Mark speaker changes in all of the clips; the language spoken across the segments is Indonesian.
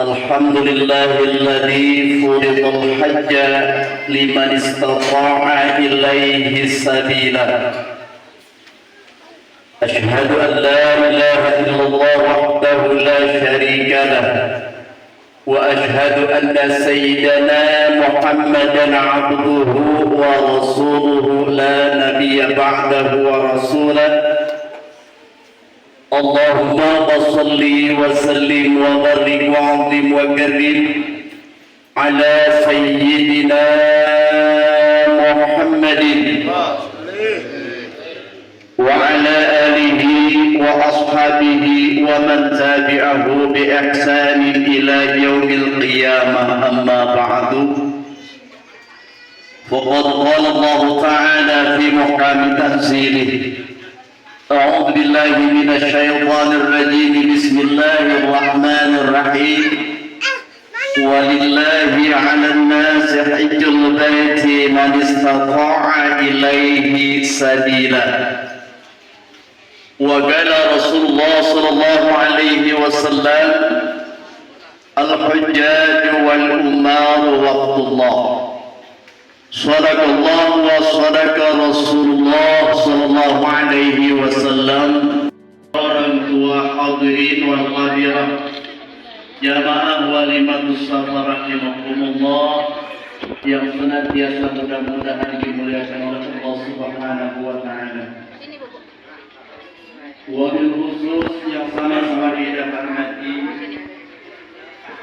Speaker 1: الحمد لله الذي فرض الحج لمن استطاع إليه سبيلا. أشهد أن لا إله إلا الله وحده لا شريك له، وأشهد أن سيدنا محمدا عبده ورسوله لا نبي بعده ورسوله. اللهم صل وسلم وبارك وعظم وكرم على سيدنا محمد وعلى آله وأصحابه ومن تابعه بإحسان إلى يوم القيامة. أما بعد، فقد قال الله تعالى في محكم تنزيله: أعوذ بالله من الشيطان الرجيم. بسم الله الرحمن الرحيم. ولله على الناس حج البيت من استطاع إليه سبيلا. وقال رسول الله صلى الله عليه وسلم: الحجاج والأمار وقت الله. صدق الله وصدق Rasulullah sallallahu alaihi wasallam. Orang tua hadirin wal hadirat, jamaah walimatus safar rahimakumullah, yang senantiasa mudah-mudahan dimuliakan oleh Allah Subhanahu wa taala. Wabil khusus yang sama-sama kita hormati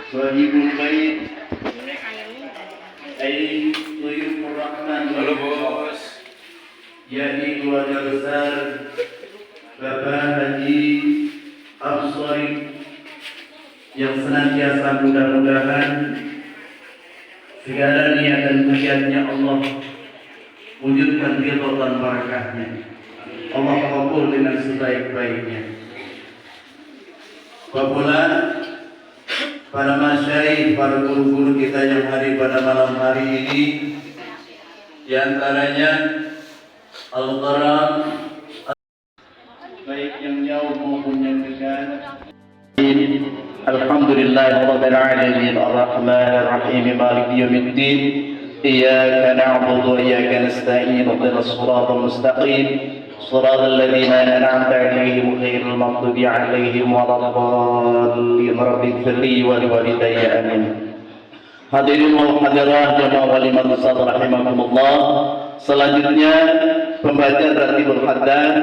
Speaker 1: Sahibul Bait Tuyufur Rahman, halo bos, yakni keluarga besar Bapak Haji Absori, yang senantiasa mudah-mudahan segala niat dan tujuannya Allah wujudkan ridha dan barakahnya. Allah kabul dengan sebaik-baiknya. Kabulan para masyayikh, para guru-guru kita yang hari pada malam hari ini, di antaranya Al-Qaram, baik yang jauh maupun yang dekat. Alhamdulillahirabbil alamin, arrahmanir rahim, maliki yaumiddin. Iyyaka na'budu wa iyyaka nasta'in, ihdinas siratal mustaqim, siratal ladzina an'amta 'alaihim ghairil maghdubi 'alaihim waladdallin. Rabbighfir li wa liwalidayya, amin. Hadirin wal hadirat, jamaah walimatus safar rahimakumullah. Selanjutnya pembacaan Ratibul Haddad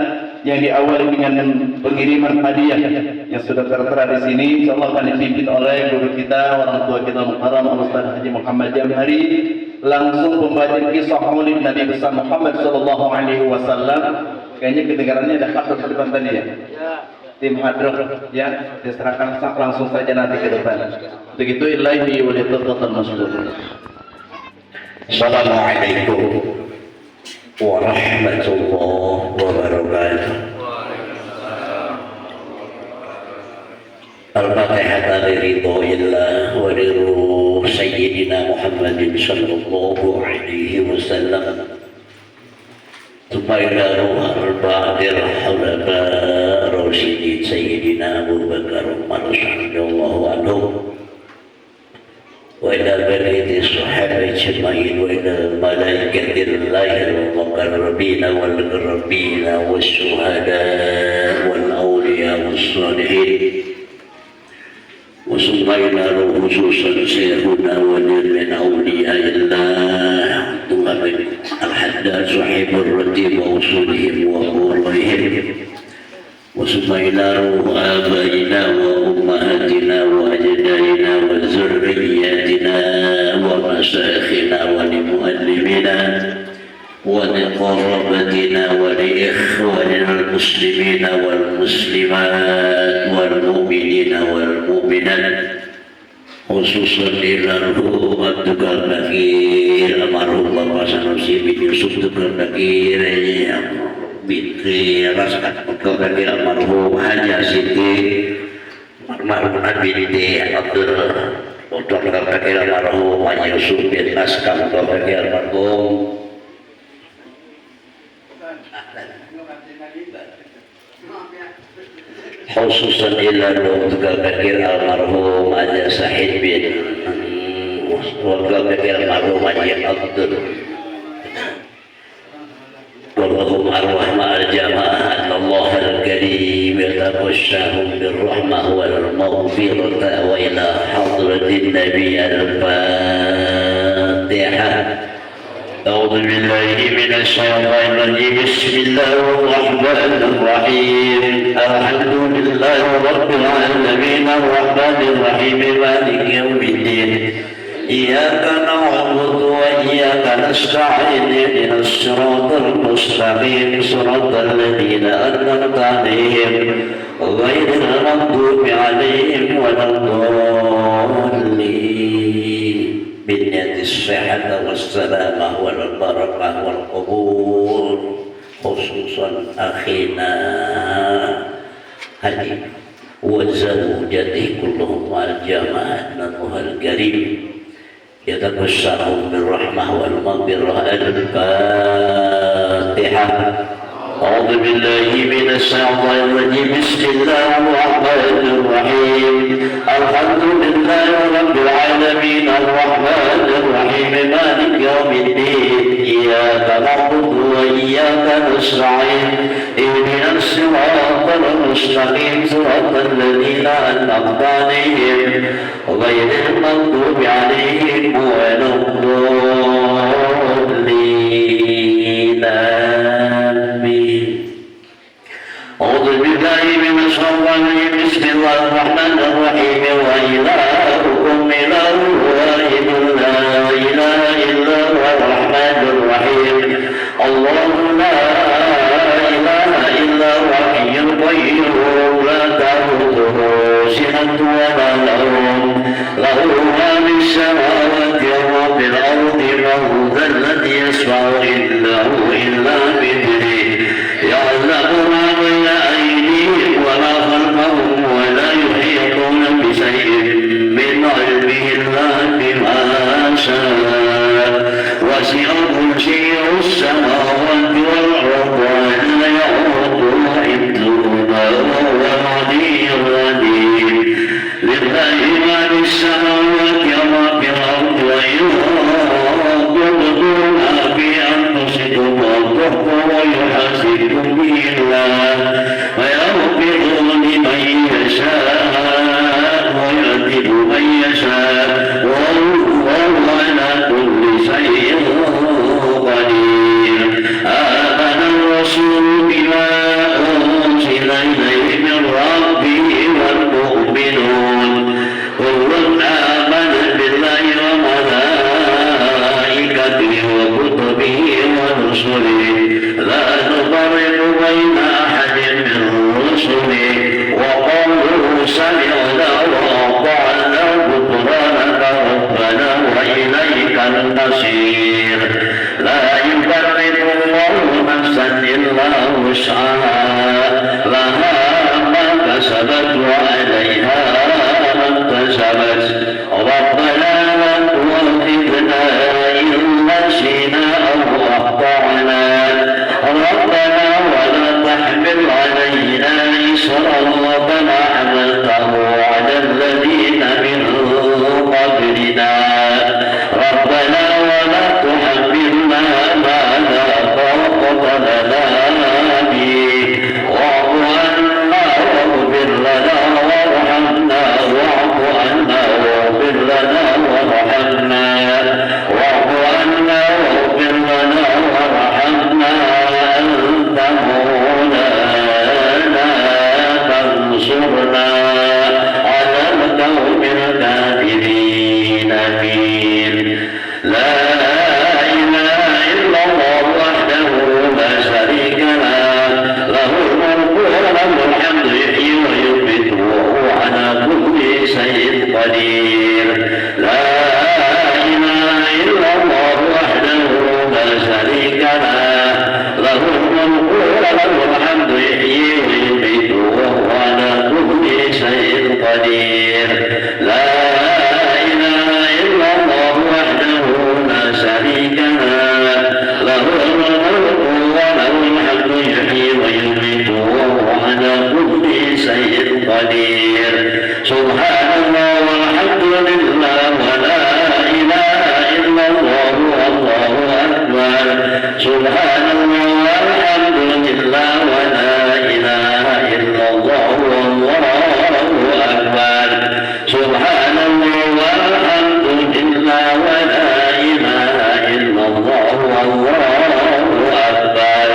Speaker 1: yang diawali dengan pengiriman hadiah yang sudah tertera di sini. Insyaallah akan dipimpin oleh guru kita, orang tua kita Mukarram Ustaz Haji Muhammad Jamhari, langsung pembacaan kisah Maulid Nabi besar Muhammad sallallahu alaihi wasallam. Kayaknya kedengarannya ada hadroh ke depan tadi ya. Tim hadroh ya, diserahkan langsung saja nanti ke depan. Begitu ilahi wa litafadhal masykur.
Speaker 2: Assalamualaikum warahmatullahi wabarakatuh. Al-Fatihah liridhoillah wa liruh Sayyidina Muhammadin sallallahu alaihi wasallam. Thumma ila ruh al-ba'dir hulafa Rasyidin Sayyidina Abu Bakar Umar radhiyallahu anhu. وإلى بقية الصحابة أجمعين وإلى ملائكة الله المقربين والمقربين والشهداء والأولياء والصالحين وثم إلى خصوصا سيدنا ولي من أولياء الله الحداد صاحب الرتيب وأصولهم وقولهم وثم إلى روح آبائنا وأمهاتنا وأجدادنا وذرياتنا ومشايخنا ولمؤلمنا ولقرابتنا ولإخواننا المسلمين والمسلمات والمؤمنين والمؤمنات خصوصا إلى الروح الدكان بكير المرحوم Bapak Sanusi bin Yusuf Dukun Bakir binti Raskat Bagi almarhum Haja Siti almarhum binti Abdul Dr. Bagi almarhum Haji Yusuf bin Raskat Bagi almarhum khususan ila Dr. Bagi almarhum Haji Sahid bin Bagi almarhum Haji Abdul اللهم أرواح مع الجماعة أن الله الكريم يتغشاهم بالرحمة والمغفرة وإلى حضرة النبي الفاتحة. أعوذ بالله من الشيطان الرجيم. بسم الله الرحمن الرحيم. الحمد لله رب العالمين الرحمن الرحيم مالك يوم الدين. إياك نعبد وإياك نستعين اهدنا الصراط المستقيم صراط الذين أنعمت عليهم غير المغضوب عليهم ولا الضالين. بنية الصحة والسلامة والبركة والقبول خصوصا أخينا هدي وزوجته كلهم والجماعة الله الكريم يتبشرهم بالرحمة والمغفرة. الفاتحة. أعوذ بالله من الشيطان الرجيم. بسم الله الرحمن الرحيم. الحمد لله رب العالمين الرحمن الرحيم مالك يوم الدين. إياك نعبد وإياك نستعين اهدنا الصراط المستقيم صراط الذين أنعمت عليهم غير المغضوب عليهم ولا الضالين. آمين. أعوذ بالله من الشيطان الرجيم. بسم الله الرحمن الرحيم. وإلهكم إله واحد لا إله إلا هو الرحمن الرحيم. الله لا إله إلا هو الحي القيوم لا تأخذه سنة ولا نوم له ما في السماوات وما في الأرض. من ذا الذي يشفع عنده إلا بإذنه. يعلم ما بين أيديهم وما خلفهم ولا يحيطون بشيء من علمه إلا بما شاء. وسع كرسيه السماوات والأرض ولا يؤوده حفظهما وهو العلي العظيم. لله ما في السماوات وما في الأرض وإن تبدوا ما في أنفسكم أو تخفوا ويحاسبكم به الله ويغفر لمن يشاء ويعذب من يشاء والله على كل شيء قدير. البصير لا يكلف الله نفسا إلا وسعها لها ما كسبت وعليها ما اكتسبت ربنا لا تؤاخذنا إن نسينا أو أخطأنا ربنا ولا تحمل علينا إصرا كما حملته على الذين من قبلنا ربنا ولا تحملنا ما لا طاقة لنا به واعف عنا واغفر لنا وارحمنا واعف عنا واغفر لنا وارحمنا واعف عنا واغفر لنا وارحمنا أنت مولانا فانصرنا على القوم الكافرين آمين لا إله إلا الله وحده لا شريك له له الملك وله الحمد يحيي ويميت وهو على كل شيء قدير لا إله إلا الله وحده لا شريك له له الملك وله الحمد يحيي ويميت وهو على كل شيء قدير لا إله إلا الله وحده لا شريك له له الملك وله الحمد يحيي ويميت وهو على كل شيء قدير سبحان الله والحمد لله ولا إله إلا الله والله أكبر سبحان الله والحمد لله ولا إله إلا الله والله أكبر سبحان الله والحمد لله ولا إله إلا الله والله أكبر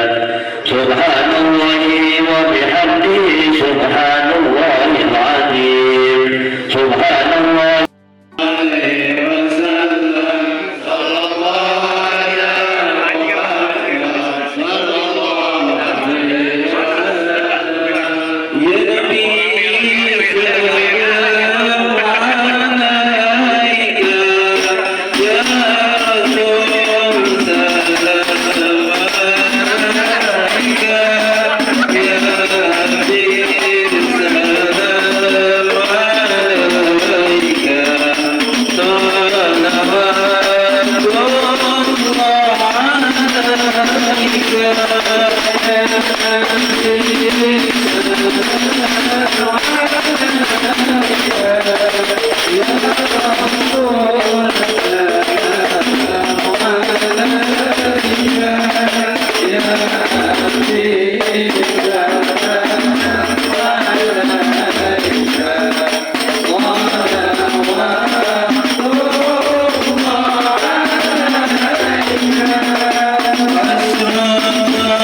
Speaker 2: سبحان الله وبحمده سبحان الله العظيم سبحان الله
Speaker 3: Assalamu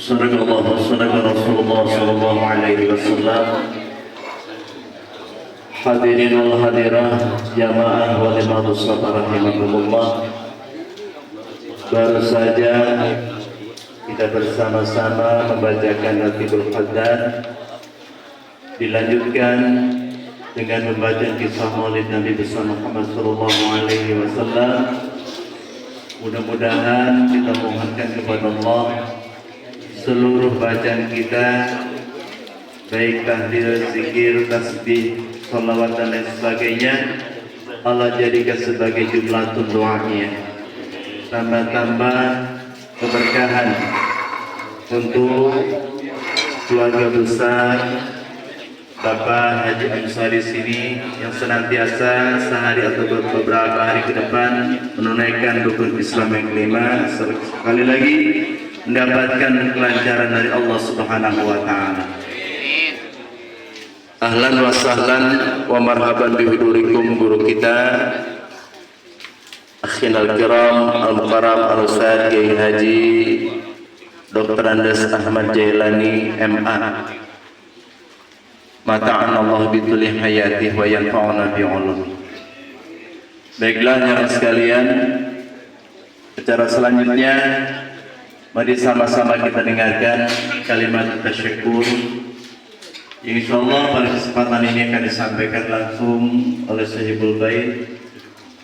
Speaker 1: Sadaqallah wa sadaqa Rasulullah sallallahu alaihi wasallam. Hadirin wal hadirah, jamaah walimatus sabar rahimakumullah. Baru saja kita bersama-sama membacakan Ratibul Qadar, dilanjutkan dengan membaca kisah Maulid Nabi besar Muhammad sallallahu alaihi wasallam. Mudah-mudahan kita mohonkan kepada Allah seluruh bacaan kita, baik tahlil, zikir, tasbih, salawat dan lain sebagainya, Allah jadikan sebagai jumlatun doanya, tambah-tambah keberkahan untuk keluarga besar Bapak Haji Ansari sini yang senantiasa sehari atau beberapa hari ke depan menunaikan rukun Islam yang kelima, sekali lagi mendapatkan kelancaran dari Allah Subhanahu wa taala. Ahlan wa sahlan wa marhaban bihudurikum guru kita Akhin al-kiram al-mukarram al-ustaz Kiai Haji Dr. Andes Ahmad Jailani MA. Mata'an Allah bitulih hayatih wa yanfa'una bi'ulum. Baiklah jamaah sekalian, acara selanjutnya mari sama-sama kita dengarkan kalimat tasyakkur yang insyaallah pada kesempatan ini akan disampaikan langsung oleh Sahibul Bait,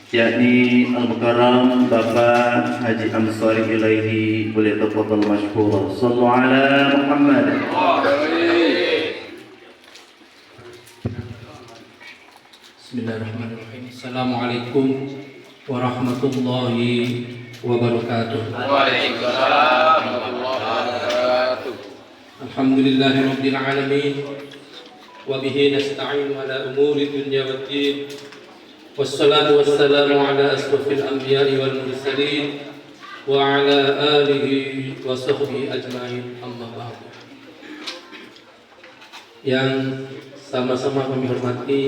Speaker 1: yakni Al-Mukarram Bapak Haji Ansari ilaihi boleh tafadhal masykurah. Shallu ala Muhammad.
Speaker 3: Bismillahirrahmanirrahim. Assalamualaikum warahmatullahi wabarakatuh.
Speaker 4: Waalaikumsalam warahmatullahi wabarakatuh.
Speaker 3: Alhamdulillahi rabbil alamin wa bihi nasta'in ala umuri dunya waddin. Wassalatu wassalamu ala asrafil anbiya'i wal mursalin wa ala alihi wa sahbihi ajma'in, amma ba'du. Yang sama-sama kami hormati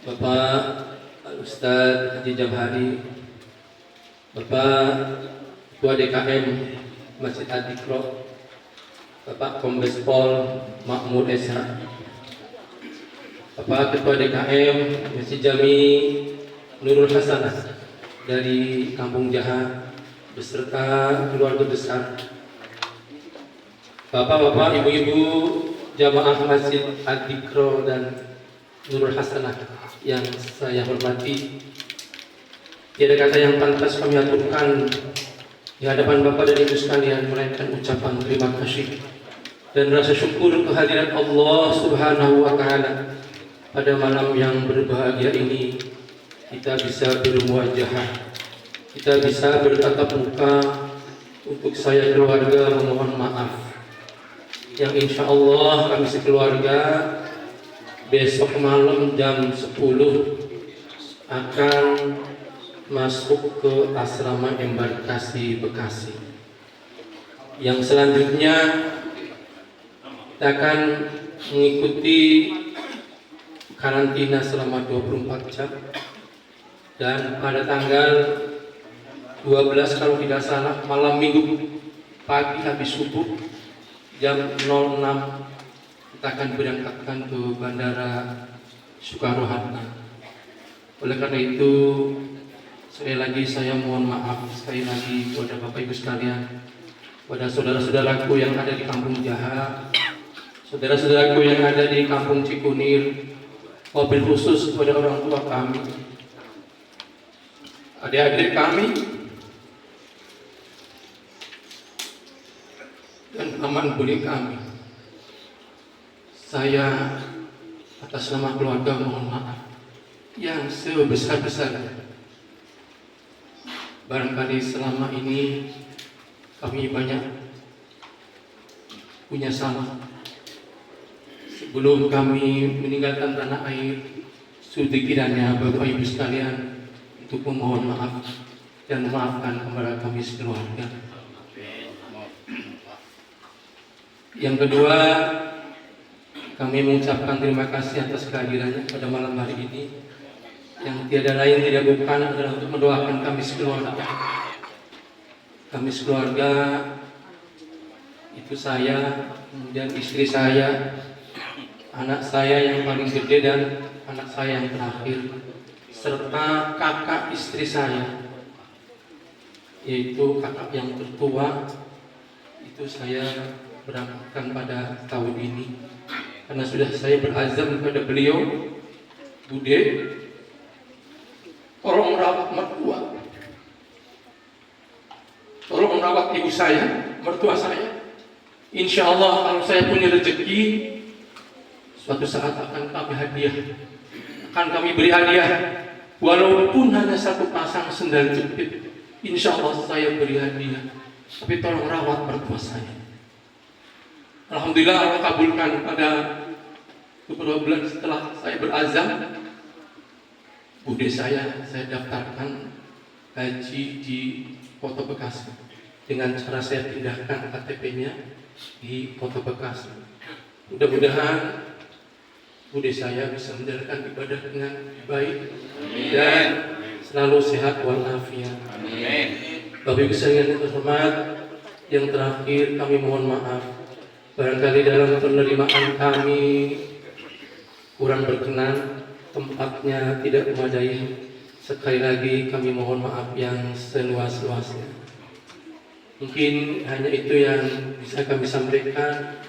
Speaker 3: Bapak Ustaz Haji Jamhari, Bapak Ketua DKM Masjid Ad-Dikro, Bapak Kombes Pol Mahmud Esa, Bapak Ketua DKM Masjid Jami Nurul Hasanah dari Kampung Jaha beserta keluarga besar, Bapak-bapak, ibu-ibu jamaah Masjid Ad-Dikro dan Nurul Hasanah yang saya hormati. Tiada kata yang pantas kami aturkan di hadapan Bapak dan Ibu sekalian melainkan ucapan terima kasih dan rasa syukur kehadiran Allah Subhanahu wa taala. Pada malam yang berbahagia ini kita bisa bermuajah, kita bisa bertatap muka. Untuk saya keluarga memohon maaf yang insya Allah kami sekeluarga besok malam jam 10 akan masuk ke asrama embarkasi Bekasi. Yang selanjutnya kita akan mengikuti karantina selama 24 jam, dan pada tanggal 12 kalau tidak salah malam minggu pagi habis subuh jam 06 kita akan berangkatkan ke Bandara Soekarno-Hatta. Oleh karena itu, sekali lagi saya mohon maaf sekali lagi kepada Bapak Ibu sekalian, kepada saudara-saudaraku yang ada di Kampung Jaha, saudara-saudaraku yang ada di Kampung Cikunir, wabil khusus kepada orang tua kami, adik-adik kami, dan aman buli kami. Saya atas nama keluarga mohon maaf yang sebesar-besarnya. Barangkali selama ini kami banyak punya salah. Sebelum kami meninggalkan tanah air, sudi kiranya Bapak Ibu sekalian untuk memohon maaf dan memaafkan kepada kami sekeluarga. Yang kedua, kami mengucapkan terima kasih atas kehadirannya pada malam hari ini, yang tiada lain tidak bukan adalah untuk mendoakan kami sekeluarga. Kami sekeluarga ibu saya, kemudian istri saya, anak saya yang paling gede dan anak saya yang terakhir, serta kakak istri saya, yaitu kakak yang tertua. Itu saya berangkatkan pada tahun ini karena sudah saya berazam kepada beliau, Bude, tolong rawat mertua, tolong rawat ibu saya, mertua saya. Insya Allah kalau saya punya rezeki, suatu saat akan kami beri hadiah, walaupun hanya satu pasang sendal jepit. Insya Allah saya beri hadiah, tapi tolong rawat mertua saya. Alhamdulillah Allah kabulkan pada beberapa bulan setelah saya berazam, bude saya daftarkan haji di Kota Bekasi dengan cara saya pindahkan KTP-nya di Kota Bekasi. Mudah-mudahan bude saya bisa menjalankan ibadah dengan baik dan selalu sehat walafiat. Amin. Bapak Ibu sekalian yang terhormat, yang terakhir kami mohon maaf barangkali dalam penerimaan kami kurang berkenan, tempatnya tidak memadai. Sekali lagi kami mohon maaf yang seluas-luasnya. Mungkin hanya itu yang bisa kami sampaikan.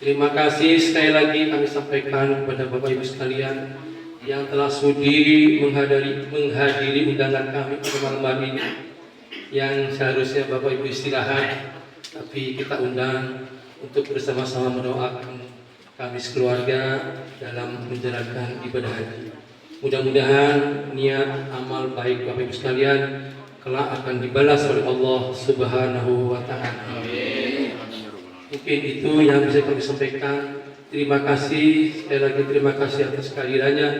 Speaker 3: Terima kasih sekali lagi kami sampaikan kepada Bapak Ibu sekalian yang telah sudi menghadiri undangan kami pada malam hari ini. Yang seharusnya Bapak Ibu istirahat, tapi kita undang untuk bersama-sama mendoakan kami sekeluarga dalam menjalankan ibadah haji. Mudah-mudahan niat amal baik Bapak Ibu sekalian kelak akan dibalas oleh Allah Subhanahu wa Ta'ala. Mungkin itu yang bisa kami sampaikan. Terima kasih, sekali lagi terima kasih atas kehadirannya.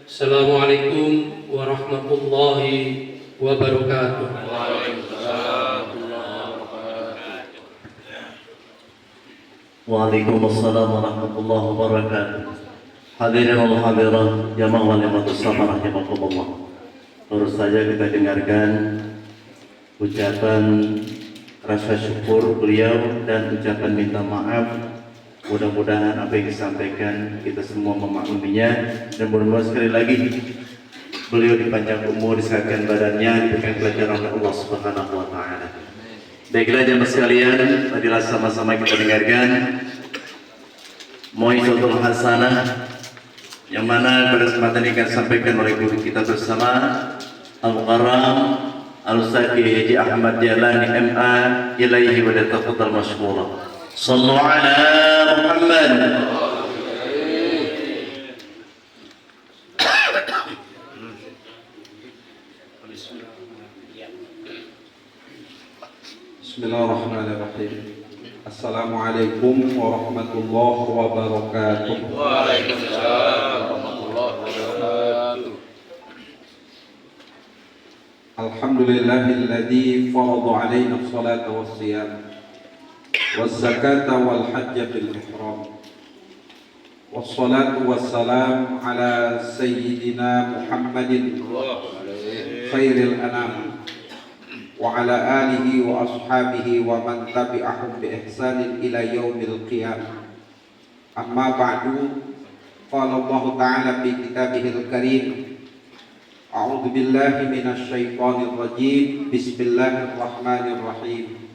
Speaker 3: Assalamualaikum warahmatullahi wabarakatuh.
Speaker 1: Waalaikumsalam warahmatullahi wabarakatuh. Hadirin wal hadirat jamaah walimatus sama rahimakumullah. Terus saja kita dengarkan ucapan rasa syukur beliau dan ucapan minta maaf. Mudah-mudahan apa yang disampaikan kita semua memahaminya, dan mudah-mudahan sekali lagi beliau dipanjang umur, disehatkan badannya, diberikan pelajaran oleh Allah Subhanahu wa Ta'ala. Baiklah jemaah sekalian, marilah sama-sama kita dengarkan Mau'izatul Hasanah yang mana pada kesempatan ini akan disampaikan oleh guru kita bersama Al-Mukarram Al-Ustaz Haji Ahmad Jalani MA, ilaihi wa tafadhal mashkura. Sallu ala Muhammad.
Speaker 5: Bismillahirrahmanirrahim. Assalamualaikum warahmatullahi wabarakatuh.
Speaker 4: Waalaikumsalam warahmatullahi wabarakatuh.
Speaker 5: Alhamdulillahilladzi farada alaina as-salata was-siyam waz-zakata wal-hajja bil-ihram. Wassalatu wassalam ala sayyidina Muhammadin khairil anam wa ala alihi wa ashabihi wa man tabi'ahum bi ihsanin ila yaumil qiyamah. Amma ba'du, qala Allah ta'ala fi kitabihil karim, a'udzu billahi minasy syaithanir rajim, bismillahirrahmanirrahim,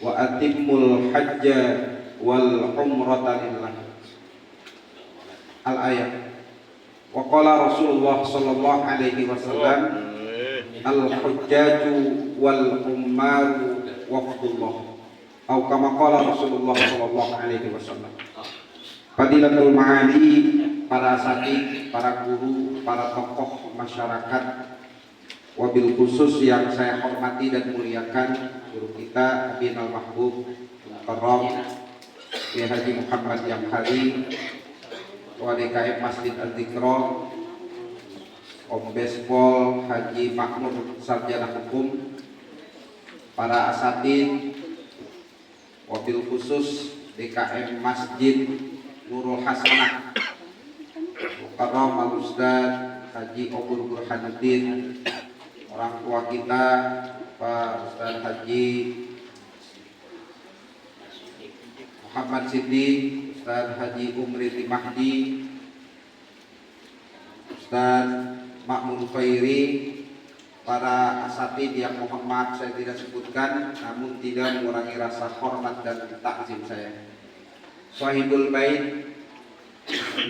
Speaker 5: wa atimmul hajja wal umrata lillah. Al-ayat. Wa qala Rasulullah sallallahu alaihi wasallam, al-hujjaju wal ummaru wafdullah, atau kama qala Rasulullah sallallahu alaihi wasallam. Fadilatul ma'ali, para asatidz, para guru, para tokoh masyarakat, wabil khusus yang saya hormati dan muliakan guru kita Abinal Mahbub Mukarram Kiai Haji Muhammad Yamhali, Ketua DKM Masjid Al-Dzikra, Kombes Pol Haji Makmur Sarjana Hukum, para asatidz, wabil khusus DKM Masjid Nurul Hasanah, Mukarram Al-Ustaz Haji Obul Burhanuddin, orang tua kita Pak Ustaz Haji Ahmad Siddiq, Ustaz Haji Umri Mahdi, Ustaz Makmun Khairi, para asatid yang mohon maaf saya tidak sebutkan, namun tidak mengurangi rasa hormat dan takzim saya. Sahibul Bait,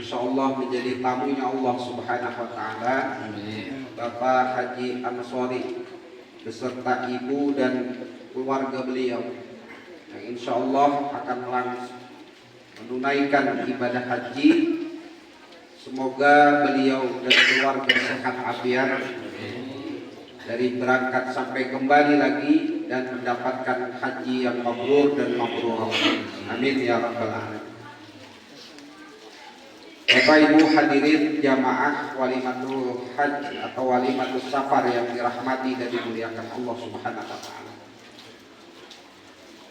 Speaker 5: insyaallah menjadi tamunya Allah Subhanahu wa taala, Bapak Haji Ansori beserta ibu dan keluarga beliau yang insyaallah akan langsung menunaikan ibadah haji. Semoga beliau dan keluarga sehat afiat dari berangkat sampai kembali lagi dan mendapatkan haji yang mabrur dan mabrurah. Amin ya rabbal alamin. Bapak Ibu hadirin jamaah walimatul hajj atau walimatul safar yang dirahmati dan dimuliakan Allah Subhanahu wa taala.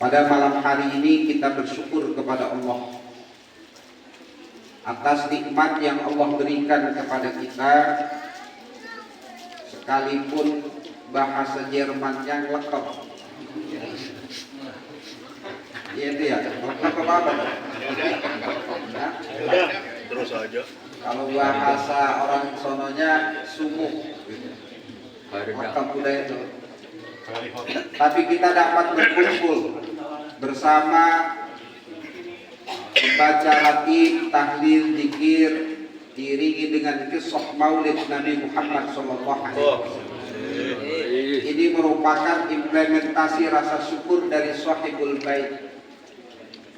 Speaker 5: Pada malam hari ini kita bersyukur kepada Allah atas nikmat yang Allah berikan kepada kita, sekalipun bahasa Jermannya lengkap. Iya itu ya, lengkap apa?
Speaker 4: Terus aja.
Speaker 5: Kalau bahasa orang sononya sumuh, lengkap udah itu. Tapi kita dapat berkumpul bersama, membaca ratib, tahlil, zikir, diiringi dengan kisah maulid Nabi Muhammad SAW. Ini merupakan implementasi rasa syukur dari Sahibul Bait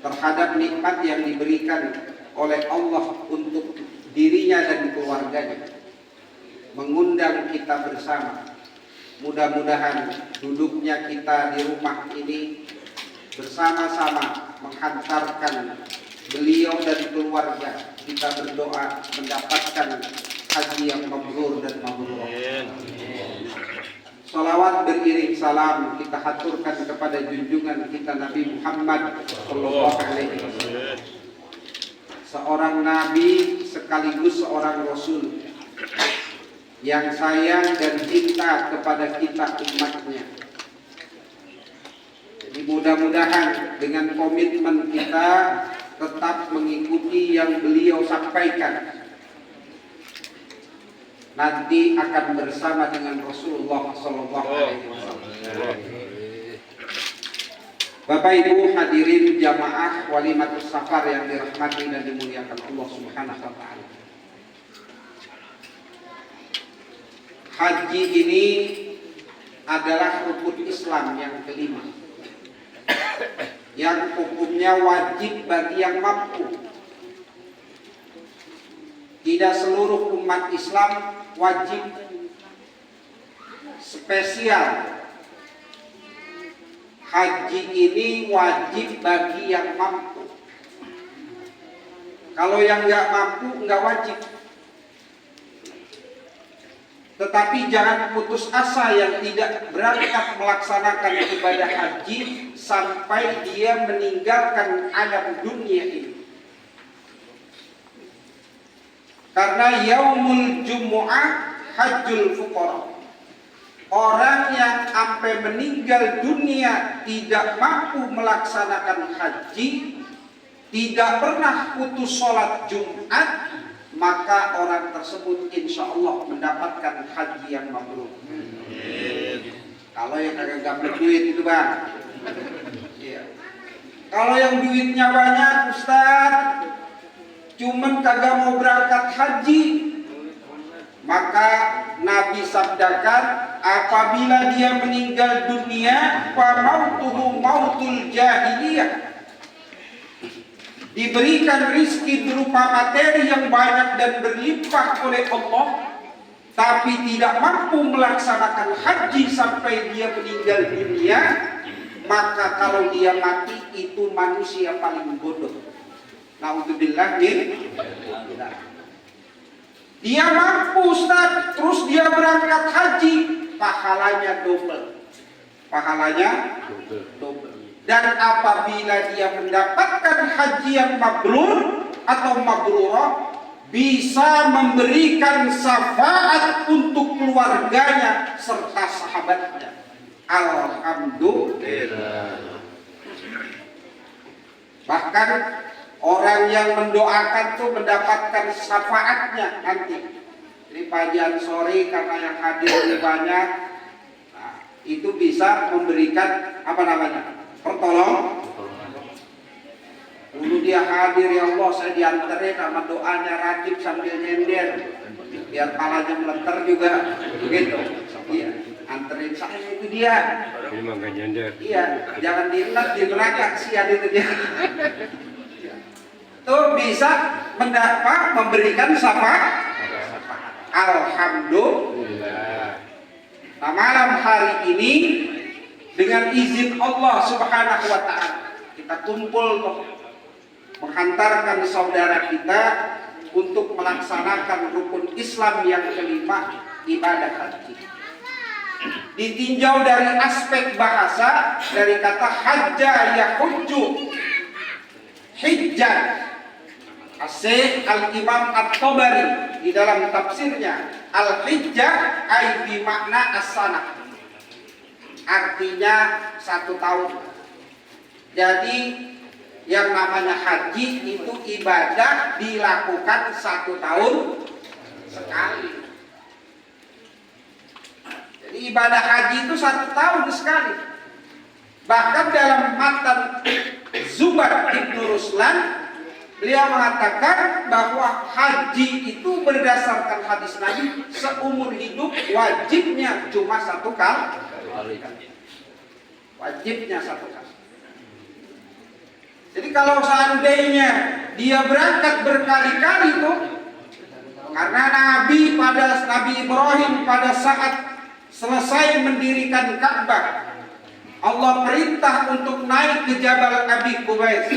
Speaker 5: terhadap nikmat yang diberikan oleh Allah untuk dirinya dan keluarganya, mengundang kita bersama. Mudah-mudahan duduknya kita di rumah ini bersama-sama menghantarkan beliau dan keluarga, kita berdoa mendapatkan haji yang mabrur dan mabrurah. Salawat beriring salam kita haturkan kepada junjungan kita Nabi Muhammad sallallahu alaihi wasallam, seorang nabi sekaligus seorang rasul yang sayang dan cinta kepada kita umatnya. Jadi mudah-mudahan dengan komitmen kita tetap mengikuti yang beliau sampaikan, nanti akan bersama dengan Rasulullah sallallahu alaihi wasallam. Bapak Ibu hadirin jamaah walimatus safar yang dirahmati dan dimuliakan Allah Subhanahu wa taala. Haji ini adalah rukun Islam yang kelima, yang hukumnya wajib bagi yang mampu. Tidak seluruh umat Islam wajib, spesial haji ini wajib bagi yang mampu. Kalau yang nggak mampu nggak wajib. Tetapi jangan putus asa yang tidak berangkat melaksanakan ibadah haji sampai dia meninggalkan alam dunia ini. Karena yaumul jumu'ah hajjul fuqara. Orang yang sampai meninggal dunia tidak mampu melaksanakan haji, tidak pernah putus sholat Jumat, maka orang tersebut insya Allah mendapatkan haji yang mabrur. Kalau yang agak berduit itu bang, ya. Kalau yang duitnya banyak Ustaz, cuman kagak mau berangkat haji, maka Nabi sabdakan apabila dia meninggal dunia, fa mautuhu mautul jahiliyah, diberikan rizki berupa materi yang banyak dan berlimpah oleh Allah, tapi tidak mampu melaksanakan haji sampai dia meninggal dunia, maka kalau dia mati itu manusia paling bodoh. Naudzubillah min. Dia mampu Ustaz, terus dia berangkat haji, pahalanya double. Pahalanya double. Dan apabila dia mendapatkan haji yang mabrur atau mabrurah, bisa memberikan syafaat untuk keluarganya serta sahabatnya. Alhamdulillah. Bahkan Bahkan orang yang mendoakan tuh mendapatkan syafaatnya nanti. Jadi pagian sore karena yang hadir lebih banyak, nah, itu bisa memberikan apa namanya? Pertolongan. Dulu dia hadir, ya Allah saya dianterin sama doanya Rakib sambil nyender, biar palanya meleter juga, begitu. Iya, anterin saya itu dia. Iya, jangan diingat di neraka kasihan itu dia. Tuh bisa memberikan syafaat. Alhamdulillah. Nah, malam hari ini dengan izin Allah Subhanahu wa taala kita kumpul menghantarkan saudara kita untuk melaksanakan rukun Islam yang kelima, ibadah haji. Ditinjau dari aspek bahasa dari kata hajja yahujju, hijjah. Syekh Al-Imam At-Tabari di dalam tafsirnya Al-Hijjah ay bimakna as-sanah, artinya 1 tahun. Jadi yang namanya haji itu ibadah dilakukan 1 tahun sekali. Jadi ibadah haji itu 1 tahun sekali. Bahkan dalam matan Zubair Ibn Ruslan, beliau mengatakan bahwa haji itu berdasarkan hadis Nabi seumur hidup wajibnya cuma 1 kali. Wajibnya 1 kali. Jadi kalau seandainya dia berangkat berkali-kali itu, karena Nabi Ibrahim pada saat selesai mendirikan Ka'bah, Allah perintah untuk naik ke Jabal Abi Qubais.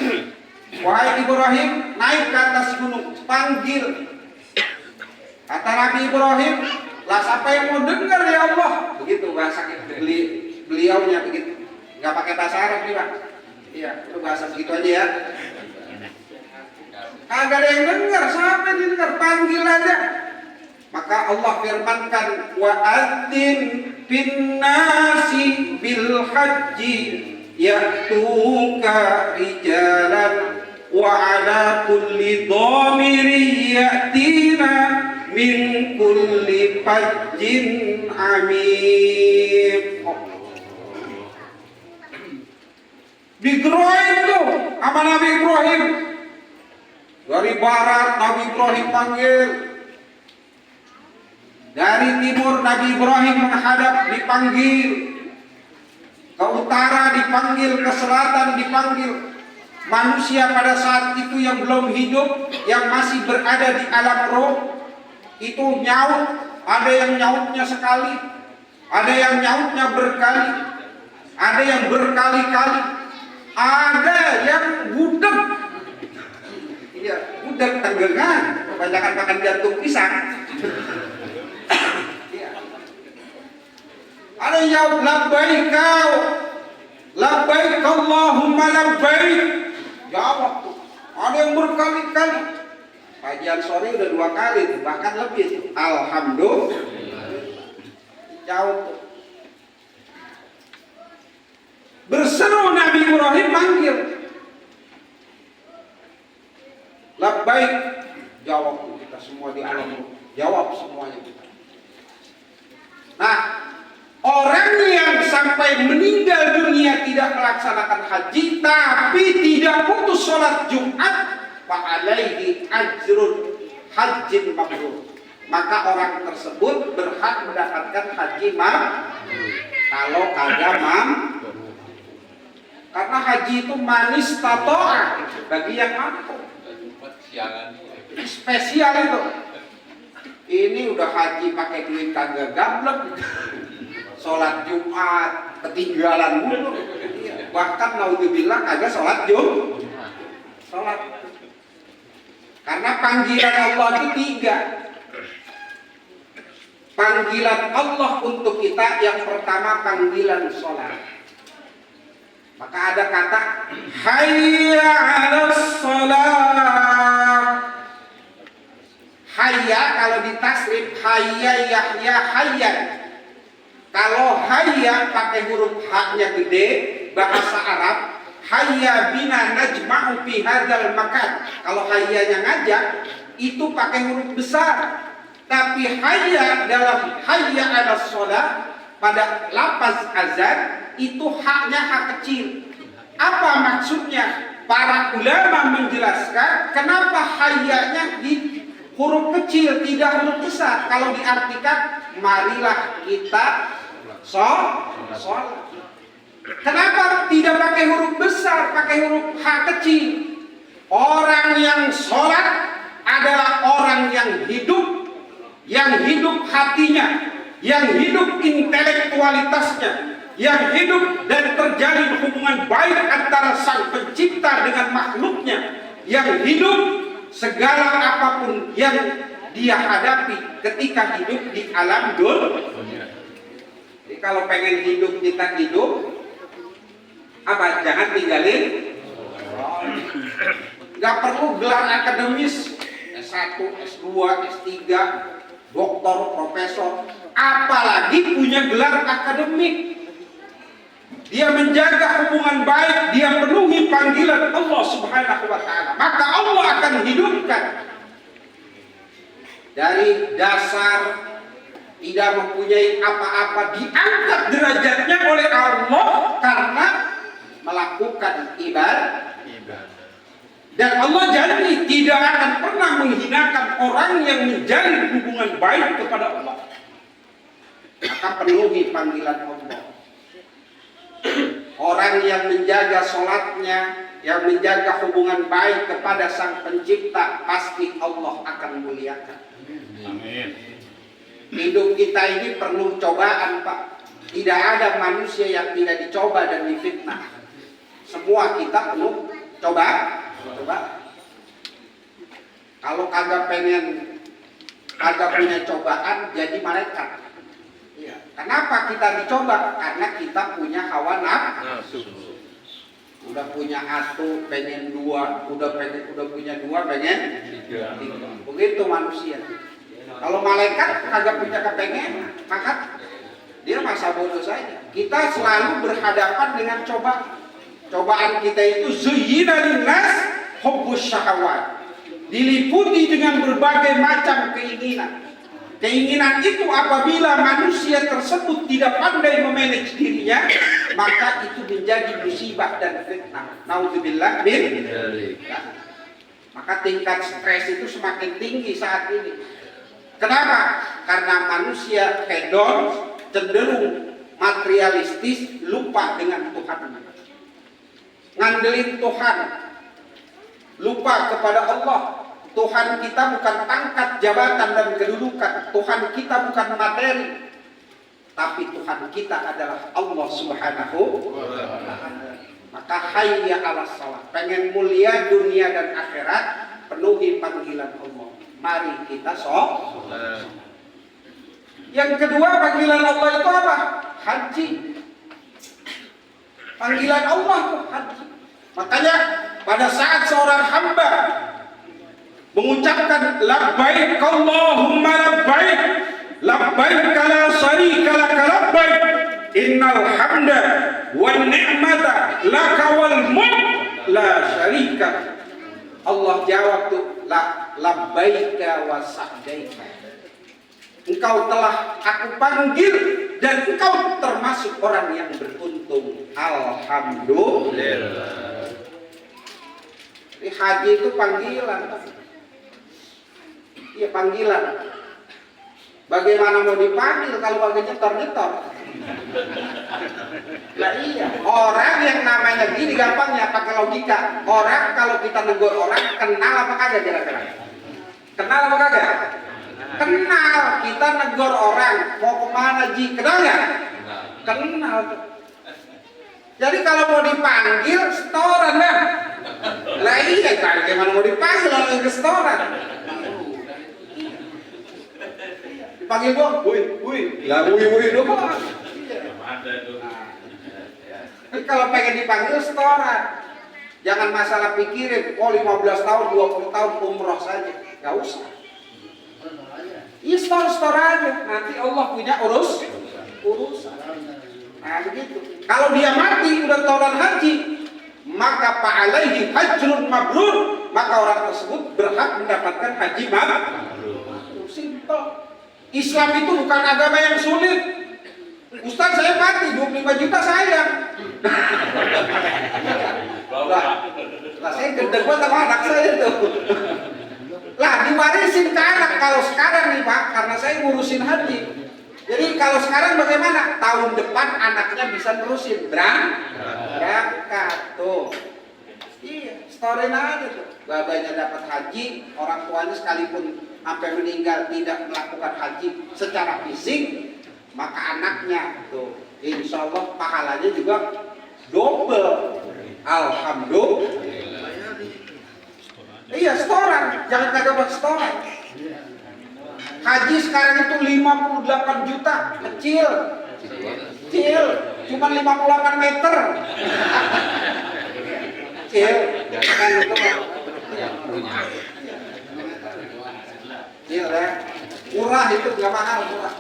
Speaker 5: Wahai Ibrahim, naik ke atas gunung, panggil. Kata Nabi Ibrahim, lah siapa yang mau dengar ya Allah? Begitu bahasa beliaunya begitu. Nggak pakai bahasa Arab nih Pak. Iya, itu bahasa begitu aja ya. Kagak ada yang dengar, siapa yang dengar? Panggil aja. Maka Allah firmankan, wa adzin bin nasi bil haji ya'tuka rijalan wa ala kulli dhamiri ya'tina min kulli fajjin amim. Digeroin tuh sama Nabi Ibrahim. Dari barat Nabi Ibrahim panggil, dari timur Nabi Ibrahim menghadap dipanggil, ke utara dipanggil, ke selatan dipanggil. Manusia pada saat itu yang belum hidup, yang masih berada di alam roh, itu nyaut. Ada yang nyautnya sekali, ada yang nyautnya berkali, ada yang berkali-kali, ada yang budek. Iya, budek tenggengan, kebanyakan makan jantung pisang. Ada yang jawab labbaik kau, labbaik Allahumma labbaik. Jawab tuh. Ada yang berkali-kali. Kajian sore udah 2 kali, bahkan lebih. Alhamdulillah. Jawab tuh. Berseru Nabi Ibrahim manggil. Labbaik. Jawab tuh, kita semua di alam. Jawab semuanya kita. Nah, orang yang sampai meninggal dunia tidak melaksanakan haji tapi tidak putus sholat Jumat, fa'alaihi ajrun hajjin mabrur. Maka orang tersebut berhak mendapatkan haji mabrur. Kalau kagak karena haji itu manis tatoa bagi yang mampu. Spesial itu. Ini udah haji pakai duit kagak gablek. Sholat Jumat ketinggalan mulu. Bahkan naudzubillah kagak sholat Jumat. Sholat. Karena panggilan Allah itu 3. Panggilan Allah untuk kita yang pertama panggilan sholat. Maka ada kata hayya 'alas sholat. Hayya kalau ditasrif hayya yahya hayyan. Kalau hayya pakai huruf H-nya gede, bahasa Arab, hayya bina najma'u fi hadzal makan. Kalau hayyanya ngajak itu pakai huruf besar. Tapi hayya dalam hayya 'alas shalah pada lafaz azan itu haknya hak kecil. Apa maksudnya? Para ulama menjelaskan kenapa hayyanya di huruf kecil tidak huruf besar. Kalau diartikan marilah kita sholat. Kenapa tidak pakai huruf besar, pakai huruf H kecil? Orang yang sholat adalah orang yang hidup hatinya, yang hidup intelektualitasnya, yang hidup dan terjalin hubungan baik antara sang pencipta dengan makhluknya, yang hidup segala apapun yang dia hadapi ketika hidup di alam dunia. Jadi kalau pengen hidup kita hidup, apa? Jangan tinggalin. Gak perlu gelar akademis S1, S2, S3, doktor, profesor, apalagi punya gelar akademik. Dia menjaga hubungan baik, dia penuhi panggilan Allah Subhanahu wa ta'ala, maka Allah akan hidupkan. Dari dasar tidak mempunyai apa-apa, diangkat derajatnya oleh Allah karena melakukan ibadah. Dan Allah janji tidak akan pernah menghinakan orang yang menjalin hubungan baik kepada Allah. Maka penuhi panggilan Allah. Orang yang menjaga sholatnya, yang menjaga hubungan baik kepada sang pencipta, pasti Allah akan muliakan.
Speaker 4: Amin.
Speaker 5: Hidup kita ini penuh cobaan, Pak. Tidak ada manusia yang tidak dicoba dan difitnah. Semua kita penuh coba. Kalau kagak punya cobaan, jadi malaikat. Kenapa kita dicoba? Karena kita punya hawa nafsu. Udah punya satu, pengen dua. Udah punya dua, pengen tiga. Begitu manusia. Kalau malaikat kagak punya kepengen, maka dia masa bodoh saja. Kita selalu berhadapan dengan cobaan kita itu zuyyina linnas hubbus syahawat. Diliputi dengan berbagai macam keinginan. Keinginan itu apabila manusia tersebut tidak pandai memanage dirinya, maka itu menjadi musibah dan fitnah. Naudzubillah min dzalik. Maka tingkat stres itu semakin tinggi saat ini. Kenapa? Karena manusia hedon, cenderung materialistis, lupa dengan Tuhan. Ngandelin Tuhan, lupa kepada Allah. Tuhan kita bukan pangkat, jabatan, dan kedudukan. Tuhan kita bukan materi, tapi Tuhan kita adalah Allah Subhanahu wa ta'ala. Maka hayya 'alas shalah. Pengen mulia dunia dan akhirat, penuhi panggilan Allah. Mari kita sholat. Yang kedua, panggilan Allah itu apa? Haji. Panggilan Allah itu haji. Makanya pada saat seorang hamba mengucapkan labbaik Allahumma labbaik labbaik la syarika lak labbaik innal hamda wan ni'mata laka wal mulk la syarika. Allah jawab tuh labbaika wa sa'daika. Engkau telah aku panggil dan engkau termasuk orang yang beruntung. Alhamdulillah. Jadi haji itu panggilan. Iya, panggilan. Bagaimana mau dipanggil kalau pakai nyetor-nyetor? Lah iya, orang yang namanya gini gampangnya pakai logika. Orang kalau kita negur orang, kenal apa kagak kira-kira? Kenal apa kagak? Kenal. Kita negur orang, mau kemana Ji? Kenal nggak? Kenal. Jadi kalau mau dipanggil, setoran lah. Lah iya, bagaimana mau dipanggil orang ke setoran? Panggil dong, wui, lah wui dong. Jadi kalau pengen dipanggil setoran, jangan masalah pikirin, 15 tahun, 20 tahun umroh saja, nggak usah. Iya setor aja, nanti Allah punya urusan. Nah begitu. Kalau dia mati udah setoran haji, maka fa'alaihi hajrun mabrur, maka orang tersebut berhak mendapatkan haji mabrur. Simple. Islam itu bukan agama yang sulit. Ustaz, saya mati 25 juta sayang. Lah saya gede banget sama anak saya tuh. Lah diwarisin ke anak kalau sekarang nih Pak, karena saya ngurusin haji. Jadi kalau sekarang bagaimana? Tahun depan anaknya bisa nerusin berangkat tuh. Iya, story aja tuh. Babanya dapat haji, orang tuanya sekalipun sampai meninggal tidak melakukan haji secara fisik, maka anaknya tuh insya Allah pahalanya juga double. Alhamdulillah. Iya, setoran, jangan kagak setoran. Haji sekarang itu 58 juta, kecil, cuma 58 meter. Kecil, kan itu kecil ya, murah itu nggak mahal, murah.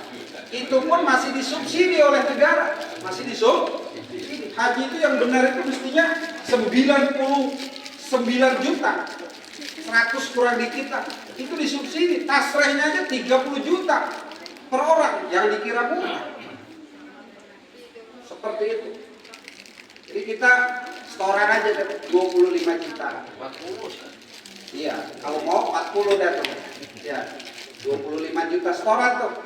Speaker 5: Itu pun masih disubsidi oleh negara, masih disubsidi. Haji itu yang benar itu mestinya 99 juta. 100 kurang dikit lah, itu disubsidi. Tasrehnya aja 30 juta per orang, yang dikira murah. Seperti itu. Jadi kita setoran aja 25 juta. 40. Iya, kalau mau 40 dah tuh. Ya, 25 juta setoran tuh.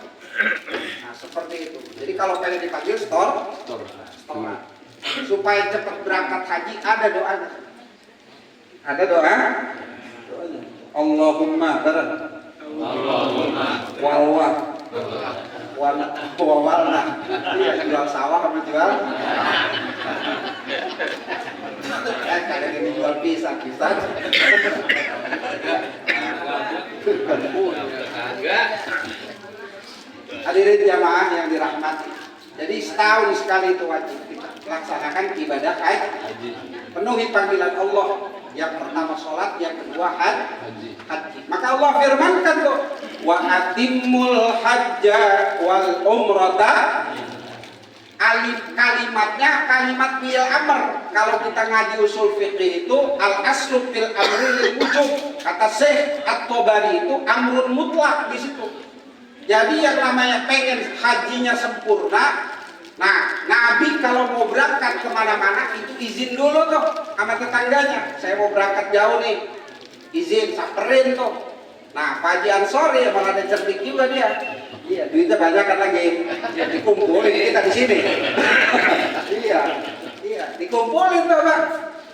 Speaker 5: Nah, seperti itu. Jadi kalau kalian dipanggil setoran. Supaya cepat berangkat haji, ada doanya. Ada doa. Allahumma barak. Allahumma walna. Iya, jual sawah sama jual. Kalian ini jual pisang. Hadirin jamaah yang dirahmati. Jadi setahun sekali itu wajib kita laksanakan ibadah haji. Penuhi panggilan Allah. Yang pertama sholat, yang kedua haji. Maka Allah firmankan tuh, wa atimmul hajja wal umrata. Alif kalimatnya kalimat fi'il amr. Kalau kita ngaji usul fikih itu al aslu fil amri wujub. Kata Syekh At-Tabari itu amrun mutlak di situ. Jadi yang namanya pengen hajinya sempurna. Nah, Nabi kalau mau berangkat kemana-mana itu izin dulu tuh sama tetangganya. Saya mau berangkat jauh nih, izin samperin tuh. Nah, Pak Haji Ansori ya malah ada cerdik juga dia. Iya, duitnya banyak kan lagi. Ya, dikumpulin kita di sini. Iya, dikumpulin tuh Bang.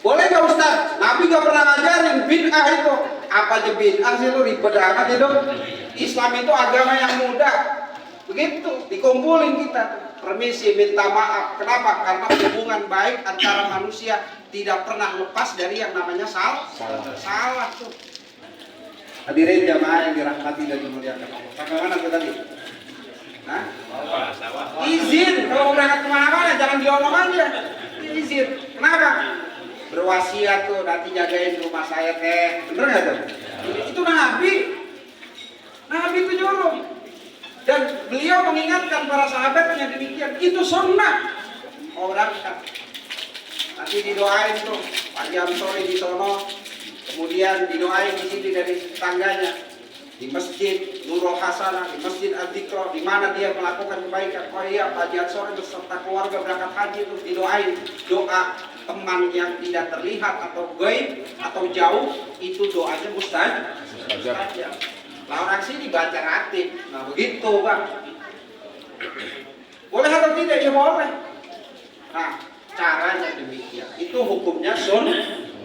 Speaker 5: Boleh nggak Ustaz? Nabi nggak pernah ngajarin bid'ah itu. Apa aja bid'ah sih lu ribet amat itu? Islam itu agama yang mudah. Begitu, dikumpulin kita. Permisi, minta maaf. Kenapa? Karena hubungan baik antara manusia tidak pernah lepas dari yang namanya salah tuh. Hadirin jamaah yang dirahmati dan dimuliakan Allah. Sampai mana tuh tadi? Hah? Izin. Kalau berangkat kemana-mana jangan diomong aja. Izin. Kenapa? Berwasiat tuh nanti jagain rumah saya teh. Bener nggak tuh? Itu Nabi itu nyuruh. Dan beliau mengingatkan para sahabatnya demikian. Itu sunnah. Mau berangkat. Nanti didoain tuh. Pak Jamsori di sono. Kemudian didoain di sini dari tetangganya. Di masjid Nurul Hasanah, di masjid Ad-Dikro, di mana dia melakukan kebaikan. Oh iya, Pak Jamsori beserta keluarga berangkat haji terus didoain. Doa teman yang tidak terlihat atau gaib atau jauh itu doanya mustajab. Nah orang sini baca ratib. Nah begitu Bang. Boleh atau tidak? Ya boleh. Nah caranya demikian. Itu hukumnya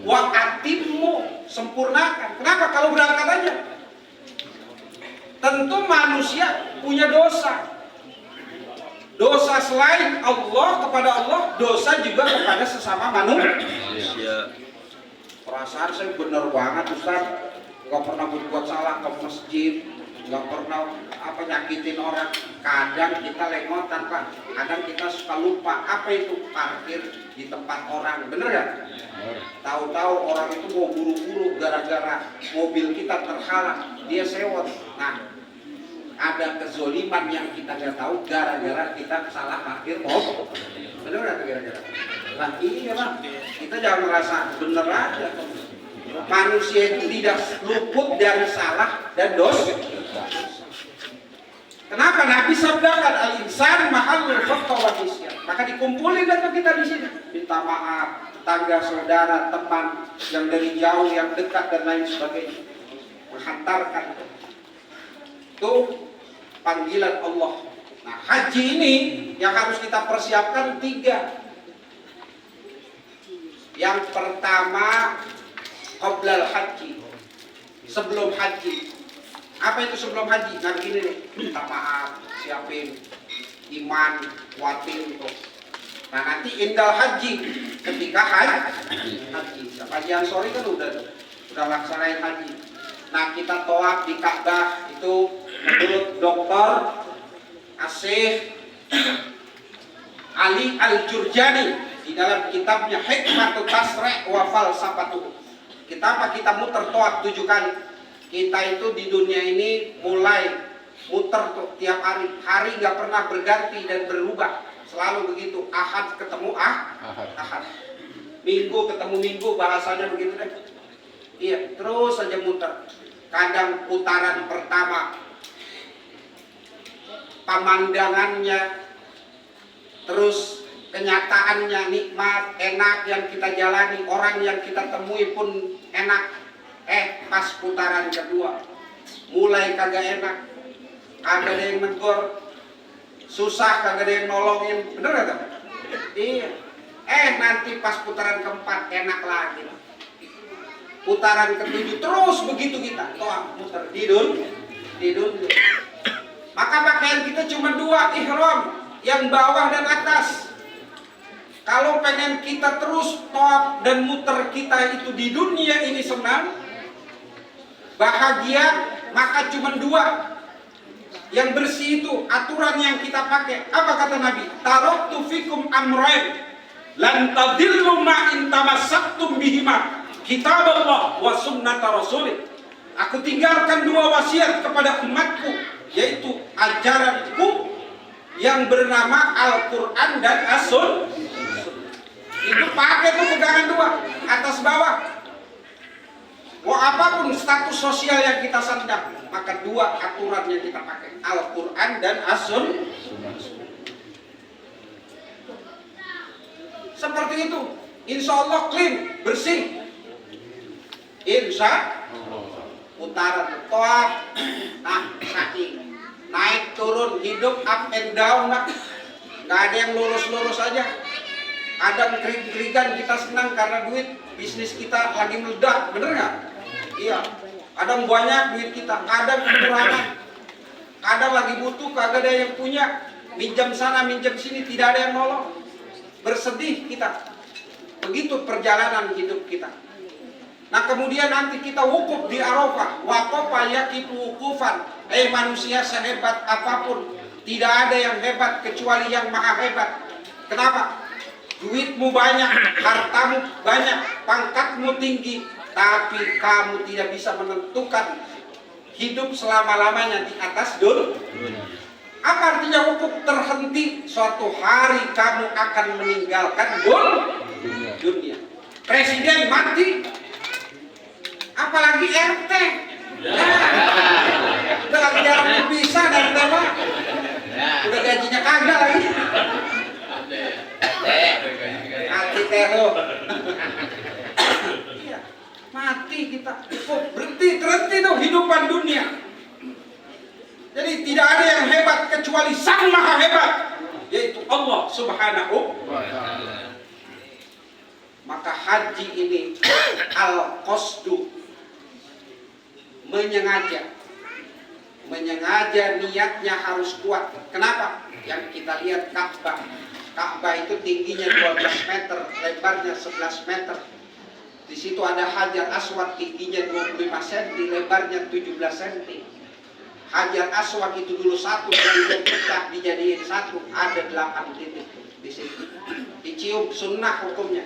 Speaker 5: wa atimmu, sempurnakan. Kenapa? Kalau berangkat aja. Tentu manusia punya dosa. Dosa selain Allah kepada Allah, dosa juga kepada sesama manusia. Perasaan saya benar banget Ustaz. Gak pernah berbuat salah ke masjid, gak pernah nyakitin orang. Kadang kita lengotan Pak, kadang kita suka lupa apa itu parkir di tempat orang, bener gak? Tahu-tahu orang itu mau buru-buru gara-gara mobil kita terhalang, dia sewot. Nah, ada kezoliman yang kita nggak tahu gara-gara kita salah parkir mobil. Bener gak kira-kira? Nah iya bang, kita jangan merasa bener aja. Manusia itu tidak luput dari salah dan dosa. Kenapa Nabi sabdakan al-insan mahallul khata wa nisyan. Maka dikumpulin data kita di sini. Minta maaf, tetangga, saudara, teman yang dari jauh, yang dekat dan lain sebagainya. Menghantarkan. Itu panggilan Allah. Nah, haji ini yang harus kita persiapkan 3. Yang pertama, qoblal haji. Sebelum haji. Apa itu sebelum haji? Nah begini nih, minta maaf, siapin iman, kuatin tuh. Nah nanti indal haji, ketika haji. Kajian sore kan udah laksanain haji. Nah kita tawaf di Ka'bah itu menurut Dr. Asy Ali Al-Jurjani di dalam kitabnya Hikmatut Tasri' wa Falsafatuh. Kita muter tawaf 7 kali. Kita itu di dunia ini mulai muter tuh tiap hari. Hari nggak pernah berganti dan berubah. Selalu begitu. Ahad ketemu Ahad. Minggu ketemu Minggu, bahasanya begitu deh. Iya, terus saja muter. Kadang putaran pertama pemandangannya, terus kenyataannya nikmat, enak yang kita jalani, orang yang kita temui pun enak. Pas putaran kedua mulai kagak enak, kagak ada yang negor, susah, kagak ada yang nolongin, bener gak? Iya. Nanti pas putaran keempat enak lagi. Putaran ketujuh terus begitu kita muter di dunia. Maka pakaian kita cuma 2 ihram, yang bawah dan atas. Kalau pengen kita terus tawaf dan muter kita itu di dunia ini senang, bahagia, maka cuma 2 yang bersih itu aturan yang kita pakai. Apa kata Nabi? Taraktu fikum amrain lan tadillu ma in tamassaktum bihima kitaballah wa sunnata rasulih. Aku tinggalkan 2 wasiat kepada umatku, yaitu ajaranku yang bernama Al-Quran dan As-Sunnah. Itu pakai tuh pegangan 2 atas bawah. Apapun status sosial yang kita sandang, maka 2 aturan yang kita pakai, Al-Quran dan As-Sunnah. Seperti itu, insya Allah clean, bersih. Insya putaran tawaf, sa'i, naik turun, hidup up and down, nggak ada yang lurus-lurus aja. Kadang kering-keringan kita senang karena duit bisnis kita lagi meledak, bener nggak? Iya. Kadang banyak duit kita, kadang kekurangan, kadang lagi butuh, kagak ada yang punya, minjam sana, minjam sini, tidak ada yang nolong, bersedih kita. Begitu perjalanan hidup kita. Nah kemudian nanti kita wukuf di Arafah, waqafa yaqifu wukufan. Manusia sehebat apapun, tidak ada yang hebat kecuali yang maha hebat. Kenapa? Duitmu banyak, hartamu banyak, pangkatmu tinggi, tapi kamu tidak bisa menentukan hidup selama-lamanya di atas dunia. Apa artinya wukuf? Terhenti, suatu hari kamu akan meninggalkan dunia. Presiden mati, apalagi RT. Udah lagi jarang berpisah dan tema, udah gajinya kagak lagi. Mati tero. Iya, mati kita. Berhenti tuh hidupan dunia. Jadi tidak ada yang hebat kecuali Sang Maha Hebat, yaitu Allah Subhanahu wa Ta'ala. Maka haji ini al-qasdu, menyengaja niatnya harus kuat. Kenapa? Yang kita lihat Ka'bah itu tingginya 12 meter, lebarnya 11 meter. Di situ ada Hajar Aswad, tingginya 25 cm, lebarnya 17 cm. Hajar Aswad itu dulu satu, kemudian pecah dijadiin satu, ada 8 titik di situ. Dicium, sunnah hukumnya.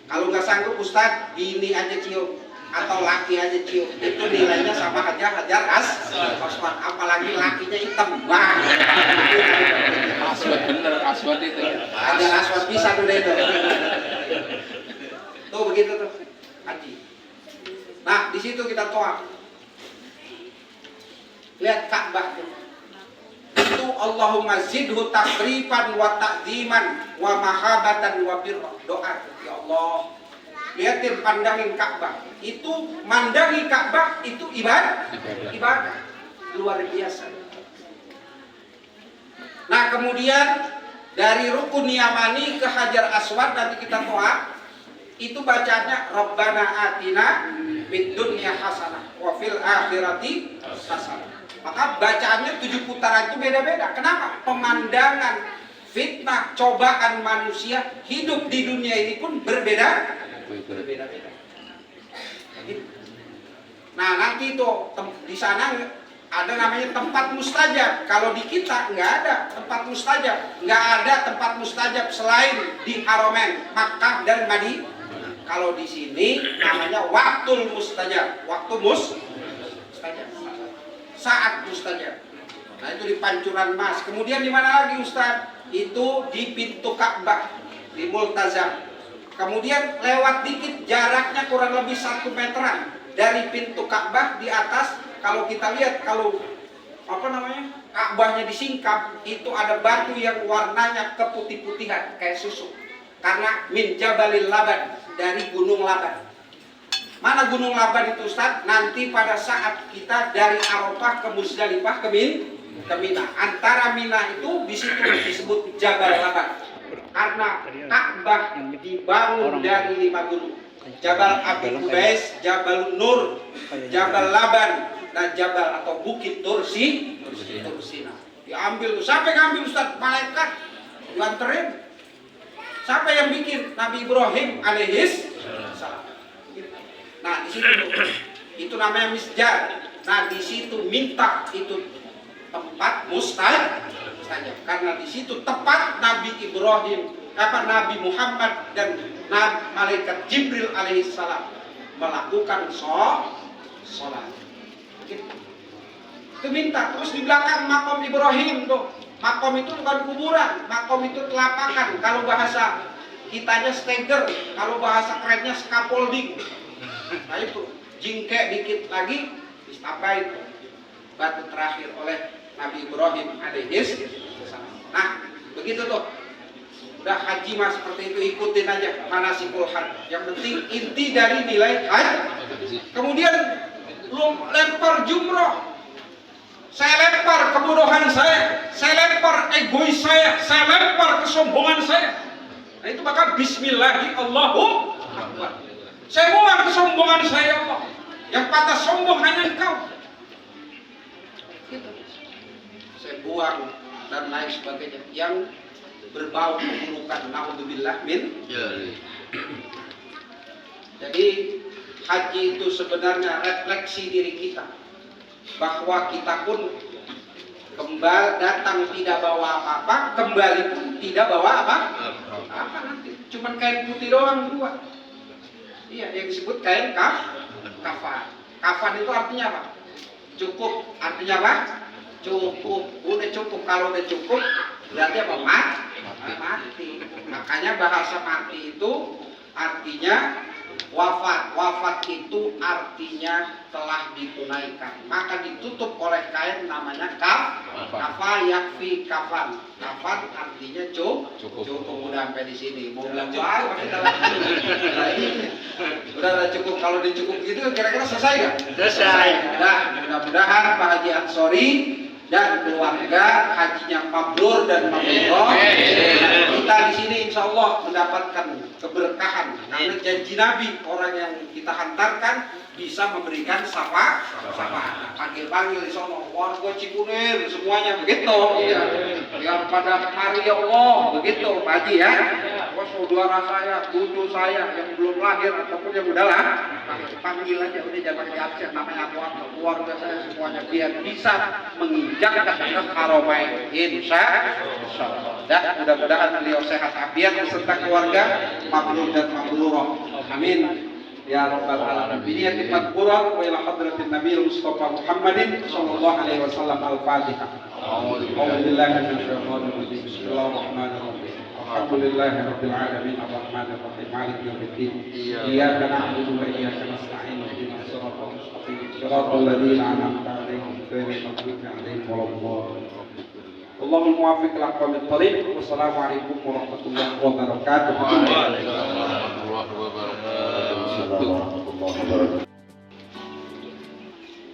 Speaker 5: Kalau nggak sanggup Ustadz, bini aja cium atau laki aja cium, itu nilainya sama aja Hajar Aswad. Apalagi lakinya hitam,
Speaker 4: Aswad bener, aswad itu.
Speaker 5: Ada aswad bisa tuh deh itu. Tuh begitu tuh, haji. Nah, di situ kita toa. Lihat Ka'bah tuh. Itu Allahumma zidhu tasrifan wa ta'ziman wa mahabatan wa birra. Doa, ya Allah. Lihatin, pandangin Ka'bah. Itu mandangi Ka'bah itu ibadah. Ibadah. Luar biasa. Nah, kemudian dari rukun Yamani ke Hajar Aswad nanti kita toa. Itu bacanya Rabbana atina fid dunya hasanah wa fil akhirati hasanah. Maka bacaannya 7 putaran itu beda-beda. Kenapa? Pemandangan fitnah, cobaan manusia hidup di dunia ini pun berbeda. Berbeda-beda. Nah, nanti itu di sana ada namanya tempat mustajab. Kalau di kita nggak ada tempat mustajab, nggak ada tempat mustajab selain di Haramain, Makkah dan Madinah. Kalau di sini namanya waktul mustajab, waktu mustajab, saat mustajab. Nah, itu di Pancuran Mas. Kemudian di mana lagi Ustaz? Itu di pintu Ka'bah, di Multazam. Kemudian lewat dikit, jaraknya kurang lebih 1 meteran dari pintu Ka'bah di atas. Kalau kita lihat, kalau Ka'bahnya disingkap, itu ada batu yang warnanya keputih-putihan kayak susu. Karena min Jabalil Laban, dari Gunung Laban. Mana Gunung Laban itu Ustaz? Nanti pada saat kita dari Arafah ke Muzdalifah ke Mina. Antara Mina itu di situ disebut Jabal Laban. Karena Ka'bah dibangun dari 5 gunung. Jabal Abi Qubais, Jabal Nur, Jabal Laban, dan Jabal atau Bukit Tursina. Diambil tuh. Siapa yang ambil Ustaz? Malaikat dianterin. Siapa yang bikin? Nabi Ibrahim alaihis salam. Nah, di situ itu namanya misjar. Nah, di situ minta itu tempat mustajab. Karena di situ tepat Nabi Ibrahim, Nabi Muhammad dan malaikat Jibril alaihis salam melakukan sholat. Itu minta. Terus di belakang makom Ibrahim tuh. Makom itu bukan kuburan, makom itu telapakan. Kalau bahasa kitanya steger, kalau bahasa kerennya scaffolding. Nah itu, jingkek dikit lagi, ditambahin batu terakhir oleh Nabi Ibrahim alaihis. Nah, begitu tuh. Udah haji mas seperti itu, ikutin aja manasikul hajj. Yang penting inti dari nilai haji. Kemudian lu lempar jumroh. Saya lempar kebodohan saya lempar egois saya lempar kesombongan saya. Nah itu maka bismillahi Allahu Akbar. Saya buang kesombongan saya Allah. Yang patah sombong hanya Engkau. Gitu. Saya buang dan lain sebagainya yang berbau keburukan. Naudzubillah min. Jadi haji itu sebenarnya refleksi diri kita. Bahwa kita pun kembali datang tidak bawa apa-apa, kembali pun tidak bawa apa nanti, cuman kain putih doang 2. Iya, yang disebut kain kafan. Kafan itu artinya apa? Cukup. Artinya apa? Cukup. Udah cukup. Kalau udah cukup berarti apa? Mati. Makanya bahasa mati itu artinya wafat. Wafat itu artinya telah ditunaikan. Maka ditutup oleh kain namanya kafa yakfi kafan. Kafan artinya cukup. Udah sampai di sini. Mau bilang apa kita lagi? Udah cukup. Kalau dicukup gitu kira-kira selesai nggak? Selesai. Nah, mudah-mudahan Pak Haji Ansori dan keluarga hajinya mabrur dan mabrurah. Kita di sini insya Allah mendapatkan keberkahan karena janji Nabi, orang yang kita hantarkan bisa memberikan syafaat. Panggil-panggil di sana warga Cikunir semuanya begitu. Iya. Yang pada mari ya Allah begitu Pak Haji ya. Saudara saya, cucu saya yang belum lahir ataupun yang udah lah, panggil aja, udah jangan pakai absen, namanya apa keluarga saya semuanya biar bisa menginjak ke Haramain. Insya Allah. Dan mudah-mudahan beliau sehat afiat beserta keluarga, mabrur dan mabrurah. Amin. يا رب العالمين بنية مذكورة وإلى حضرة النبي المصطفى محمد صلى الله عليه وسلم الفاتحة. أعوذ بالله من الشيطان الرجيم. بسم الله الرحمن الرحيم. الحمد لله رب العالمين الرحمن الرحيم مالك يوم الدين إياك نعبد وإياك نستعين اهدنا الصراط المستقيم صراط الذين أنعمت عليهم غير المغضوب عليهم ولا الضالين. اللهم موافق لأقوام الطريق. والسلام عليكم ورحمة الله وبركاته.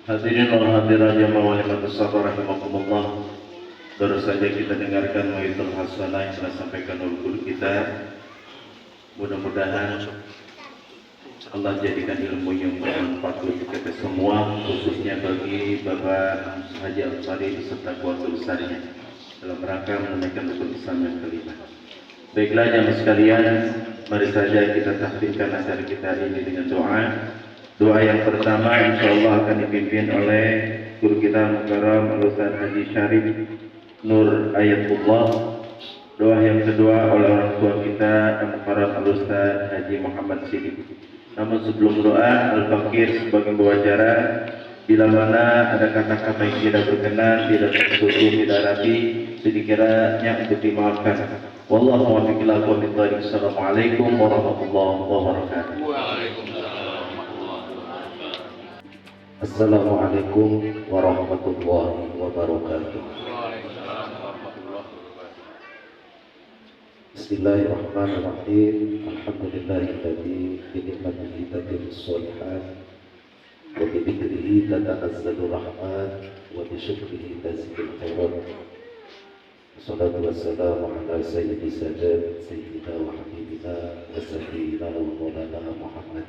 Speaker 1: Hadirin wal hadirat jamaah walimatus sabar rahimakumullah. Baru saja kita dengarkan Mau'izatul Hasanah yang telah sampaikan oleh guru kita. Mudah-mudahan Allah jadikan ilmu yang bermanfaat untuk kita semua, khususnya bagi Bapak Haji Al-Fari beserta keluarga besarnya dalam rangka menunaikan rukun Islam yang kelima. Baiklah jamaah sekalian, mari saja kita tahlilkan acara kita hari ini dengan doa. Doa yang pertama insyaallah akan dipimpin oleh guru kita Mukarram Al-Ustaz Haji Syarif Nur Ayatullah. Doa yang kedua oleh orang tua kita Mukarram Al-Ustaz Haji Muhammad Siddiq. Namun sebelum doa, Al-Fakir sebagai pembawa bila mana ada kata-kata yang tidak berkenan, tidak tersusun, tidak rapi, sedikiranya untuk dimaafkan. Wallahu muwaffiq ila aqwamit thoriq. Assalamualaikum warahmatullahi wabarakatuh.
Speaker 2: Assalamualaikum warahmatullahi wabarakatuh. Bismillahirrahmanirrahim. Alhamdulillahilladzi bi ni'matihi tatimmus shalihat wa bi dzikrihi tatanazzalu rahmat wa bi syukrihi tazidul khairat. Wassalatu wassalamu ala sayyidi sadat sayyidina wa habibina wa sayyidina wa maulana Muhammad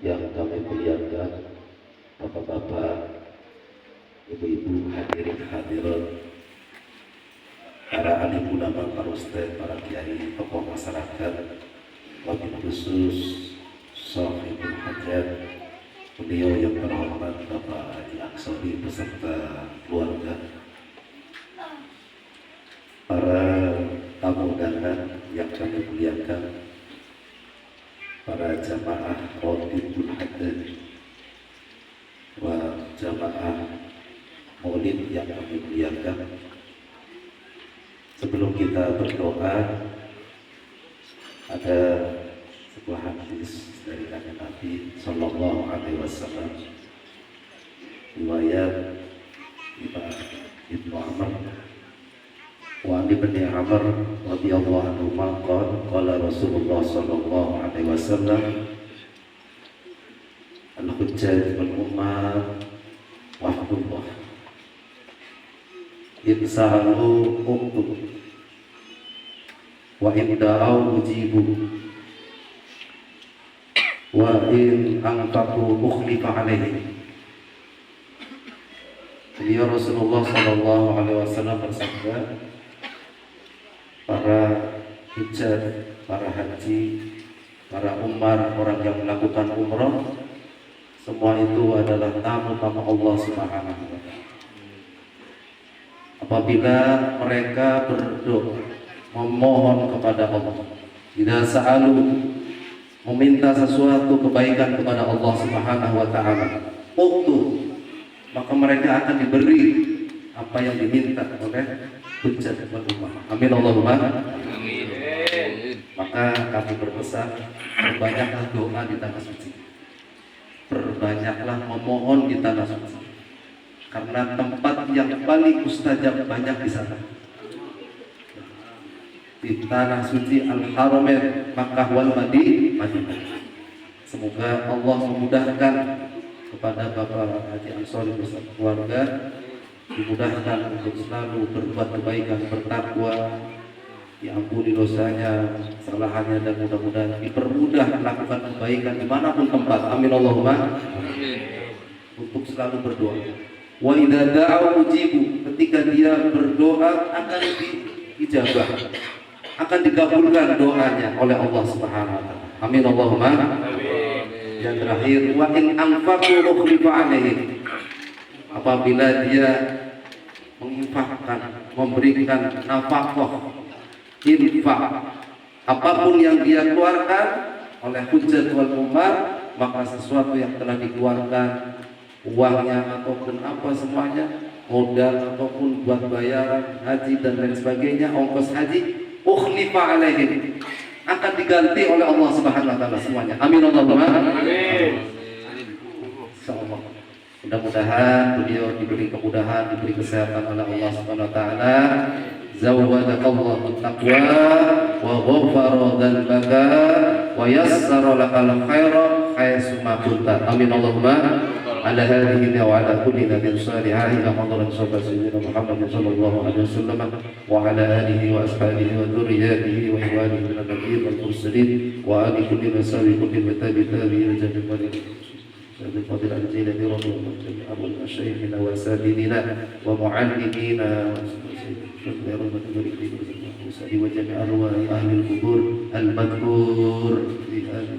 Speaker 2: yang kami muliakan, bapak-bapak, ibu-ibu, hadirin hadirat, para alim ulama, para ustaz, para kiai, tokoh masyarakat, wabil khusus sahibul hajat, beliau yang terhormat Bapak Haji Ansori beserta keluarga, para tamu undangan yang kami muliakan, para jamaah Rotibul Haddad wa jamaah Maulid yang kami muliakan. Sebelum kita berdoa, ada sebuah hadis dari Nabi Sallallahu Alaihi Wasallam, riwayat Ibnu Amr wa Ibnu Amr radhiyallahu anhu qala Rasulullah sallallahu alaihi wasallam al-hujjaj wal ummah wahdullah ibsalu uqtub wa ibda'u ujibu wa in anfaqu ukhlifa alaihi. Beliau Rasulullah sallallahu alaihi wasallam bersabda, para hujjah, para haji, para umar, orang yang melakukan umrah, semua itu adalah tamu-tamu Allah Subhanahu wa Ta'ala. Apabila mereka berdoa, memohon kepada Allah, tidak selalu meminta sesuatu kebaikan kepada Allah Subhanahu wa Ta'ala, maka mereka akan diberi apa yang diminta oleh hujjah wal ummah. Amin Allahumma amin. Maka kami berpesan, perbanyaklah doa di tanah suci, perbanyaklah memohon di tanah suci, karena tempat yang paling mustajab banyak di sana, di tanah suci Al-Haramain Makkah wal Madinah. Semoga Allah memudahkan kepada Bapak Haji Ansori beserta keluarga, dimudahkan untuk selalu berbuat kebaikan, bertakwa, diampuni dosanya, kesalahannya, dan mudah-mudahan dipermudah melakukan kebaikan dimanapun tempat. Amin Allahumma amin. Untuk selalu berdoa. Wa idza da'u ujibu, ketika dia berdoa akan diijabah, akan dikabulkan doanya oleh Allah Subhanahu wa Ta'ala. Amin Allahumma amin. Yang terakhir, wa in anfaqu ukhlifa alaihi, apabila dia menginfakkan, memberikan nafkah, infak,
Speaker 6: Apapun yang dia keluarkan oleh hujjat wal ummah, maka sesuatu yang telah dikeluarkan, uangnya ataupun apa semuanya, modal ataupun buat bayaran haji dan lain sebagainya, ongkos haji, ukhlifa alaihim, akan diganti oleh Allah Subhanahu wa taala semuanya. Amin Allahumma amin. Insyaallah. Mudah-mudahan beliau diberi kemudahan, diberi kesehatan oleh Allah Subhanahu wa taala. Zawwadakallahu taqwa wa ghafara dzanbaka wa yassara lakal khaira haitsu ma kunta. Amin Allahumma ala hadhihi wa ala kulli nabiyyin salihin ila hadrat sayyidina Muhammad sallallahu alaihi wasallam wa ala alihi wa ashabihi wa dhurriyyatihi wa ikhwanihi min an-nabiyyin wal mursalin wa ali kulli nasabi kulli tabi'in jannah سيد الفاضل الجيلاني رضي الله عنه أبو مشايخنا وأساتذتنا ومعلمينا وجميع أرواح أهل القبور المذكور في هذا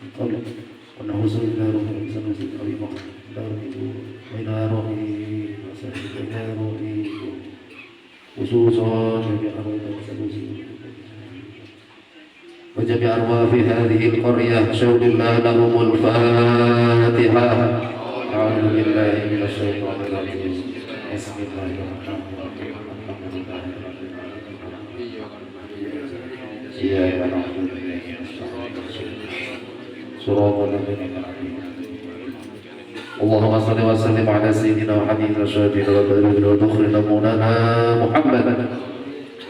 Speaker 6: القول ونعوذ بالله من شر وإلى روحه وإلى روحه خصوصا جميع أرواح وجميع أرواح في هذه القرية شهد الله لهم الفاتحة. أعوذ بالله من الشيطان الرجيم. بسم الله الرحمن الرحيم. الحمد لله رب العالمين. إياك نعبد وإياك نستعين. صراط الذين أنعمت عليهم. اللهم صل وسلم على سيدنا وحبيبنا وشفيعنا وبلغنا وذخرنا مولانا محمد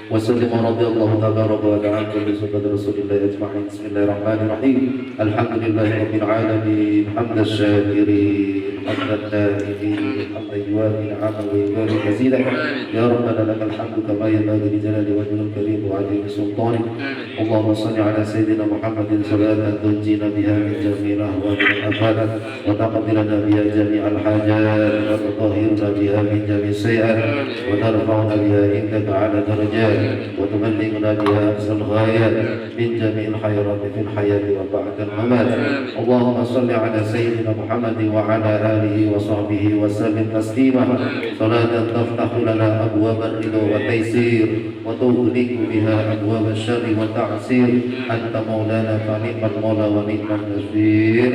Speaker 6: وسلم رضي الله تبارك وتعالى بسنة رسول الله أجمعين. بسم الله الرحمن الرحيم. الحمد لله رب العالمين حمد الشاكرين حمد التائبين حمد يوافي نعمه ويكافئ مزيدا. يا ربنا لك الحمد كما ينبغي لجلال وجهك الكريم وعظيم سلطانك. اللهم صل على سيدنا محمد صلاة تنجينا بها من جميع الأهوال والآفات وتقبلنا بها جميع الحاجات وتطهرنا بها من جميع السيئات وترفعنا بها عندك على درجات وتبلغنا بها أقصى الغايات من جميع الخيرات في الحياة وبعد الممات. اللهم صل على سيدنا محمد وعلى آله وصحبه وسلم تسليما صلاة تفتح لنا أبواب الرضا والتيسير وتغلق بها أبواب الشر والتعسير. أنت مولانا فنعم المولى ونعم النصير.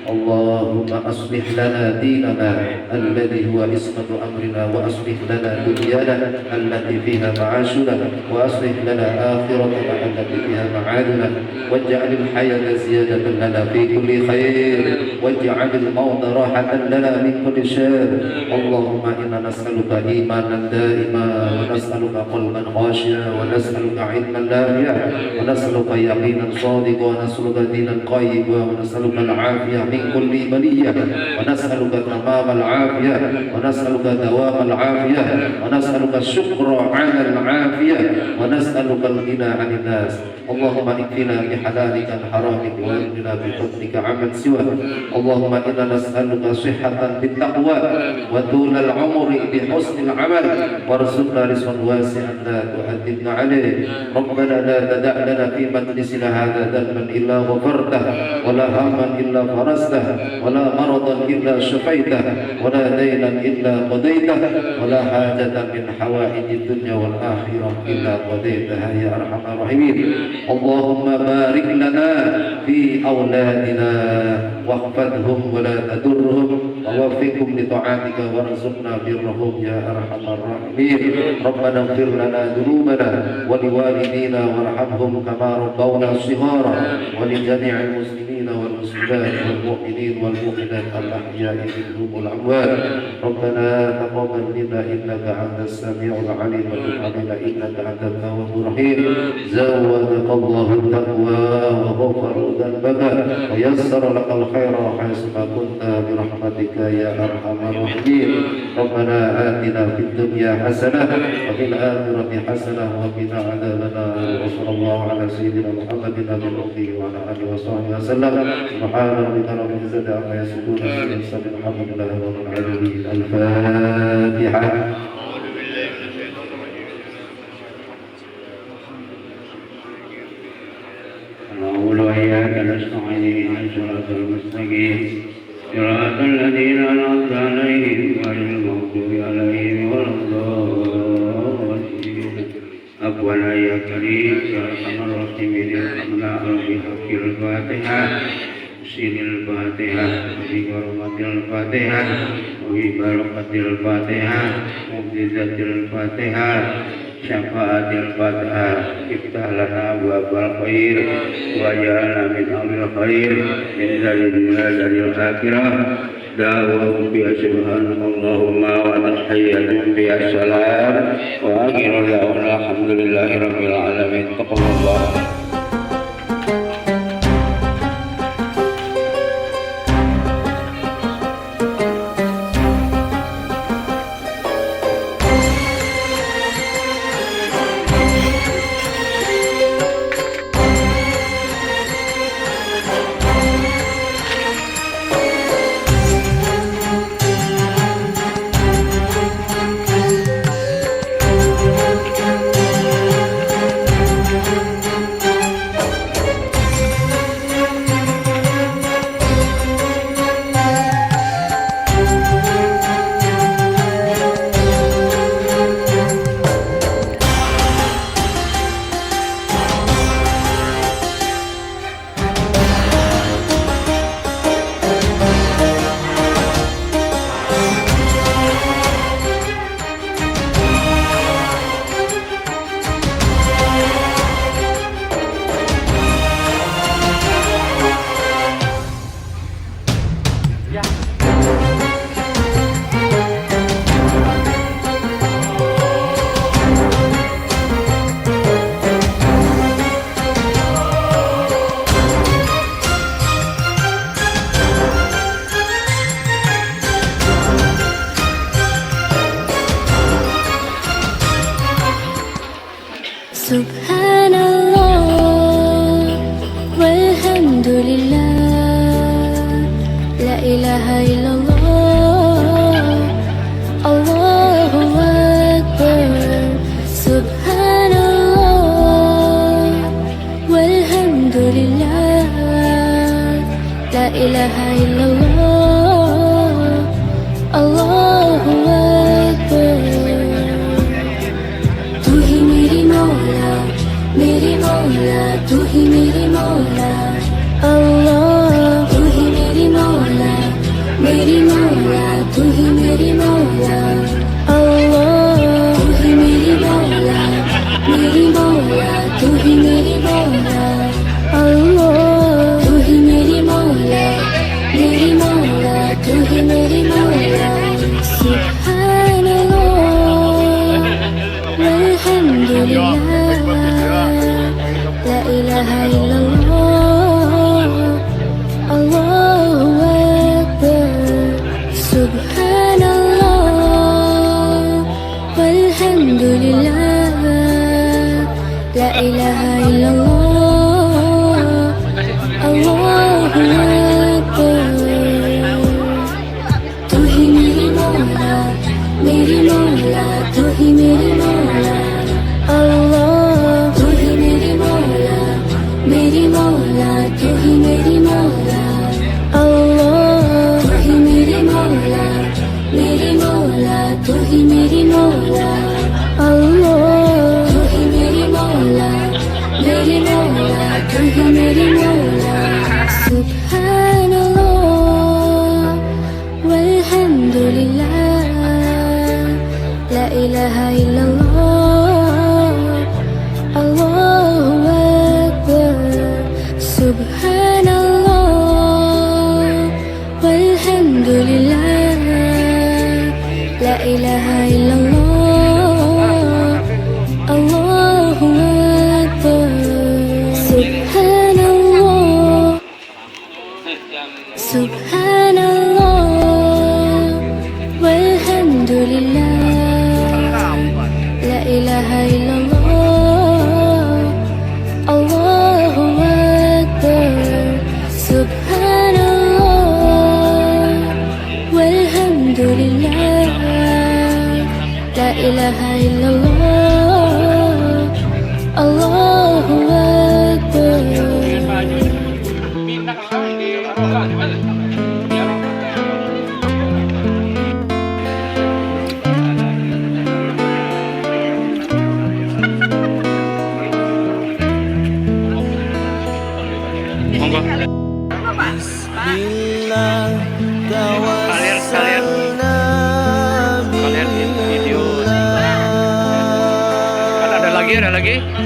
Speaker 6: اللهم أصلح لنا ديننا الذي هو عصمة أمرنا وأصلح لنا دنيانا التي فيها معاشنا وأصلح لنا آخرتنا التي فيها معادنا واجعل الحياة زيادة لنا في كل خير واجعل الموت راحة لنا من كل شر. اللهم إنا نسألك إيمانا دائما ونسألك قلبا خاشعا ونسألك علما نافعا ونسألك يقينا صادقا ونسألك دينا قيما ونسألك العافية من كل بلية ونسألك تمام العافية ونسألك دوام العافية ونسألك الشكر على العافية ونسألك الغنى عن الناس. اللهم اكفنا بحلالك عن حرامك واغننا بفضلك عمن سواك. اللهم إنا نسألك صحة بالتقوى وطول العمر بحسن العمل وارزقنا رزقا واسعا لا تؤدبنا عليه. ربنا لا تدع لنا في مجلسنا هذا ذنبا إلا غفرته ولا هما إلا فرجته ولا مرضا إلا شفيته ولا دينا إلا قضيته ولا حاجة من حوائج الدنيا والآخرة إلا قضيتها يا أرحم الراحمين. اللهم بارك لنا في أولادنا واحفظهم ولا تضرهم ووفقهم لطاعتك وارزقنا برهم يا أرحم الراحمين. ربنا اغفر لنا ذنوبنا ولوالدينا وارحمهم كما ربونا صغارا ولجميع المسلمين والمسلمات والمؤمنين والمؤمنات الأحياء منهم والأموات. ربنا تقبل منا إنك أنت السميع العليم وتب علينا إنك أنت التواب الرحيم. زودك الله التقوى وغفر ذنبك ويسر لك الخير حيثما كنت برحمتك يا أرحم الراحمين. ربنا آتنا في الدنيا حسنة وفي الآخرة حسنة وقنا عذاب النار. وصلى الله على سيدنا محمد النبي الأمي وعلى آله وصحبه وسلم. سبحان ربك رب العزة عما يصفون وسلام الحمد لله رب العالمين. الفاتحة.
Speaker 7: نقول وإياك نستعين صراط المستقيم صراط الذين أنعمت عليهم غير المغضوب عليهم ولا الضالين. أبونا يا كريم يا أرحم الراحمين ارحمنا بحق الفاتحة سين الفاتحة وبحرمة الفاتحة وببركة الفاتحة وبعزة الفاتحة شفاعة الفاتحة افتح لنا أبواب الخير وجعلنا من أهل الخير من ذا الدنيا الآخرة دعوهم بها سبحانك اللهم وتحيتهم بها السلام وآخر دعوانا الحمد لله رب العالمين تقبل الله.
Speaker 8: Subhanallah walhamdulillah la ilaha illallah Allahu akbar. Subhanallah walhamdulillah la ilaha illallah Allahu akbar. तू ही मेरी मौला तू ही मेरी मौला अल्लाह. तू ही मेरी मौला तू ही मेरी मौला अल्लाह. तू ही मेरी मौला तू ही मेरी मौला अल्लाह. तू ही मेरी मौला तू ही मेरी मौला. Subhanallah walhamdulillah la ilaha illallah Allahu akbar. Subhanallah walhamdulillah la ilaha illallah Allahu akbar. तू ही मेरी मौला तू ही मेरी मौला अल्लाह. तू ही मेरी मौला तू ही मेरी मौला अल्लाह. तू ही मेरी मौला तू ही मेरी मौला अल्लाह. तू ही मेरी मौला तू ही मेरी मौला. Subhanallah walhamdulillah la ilaha illallah Allahu akbar. Subhanallah walhamdulillah la ilaha illallah Allahu akbar. Subhanallah walhamdulillah la ilaha illallah Allahu akbar. Subhanallah walhamdulillah la ilaha illallah Allahu akbar.
Speaker 4: monggo. Kalian video. Kan ada lagi.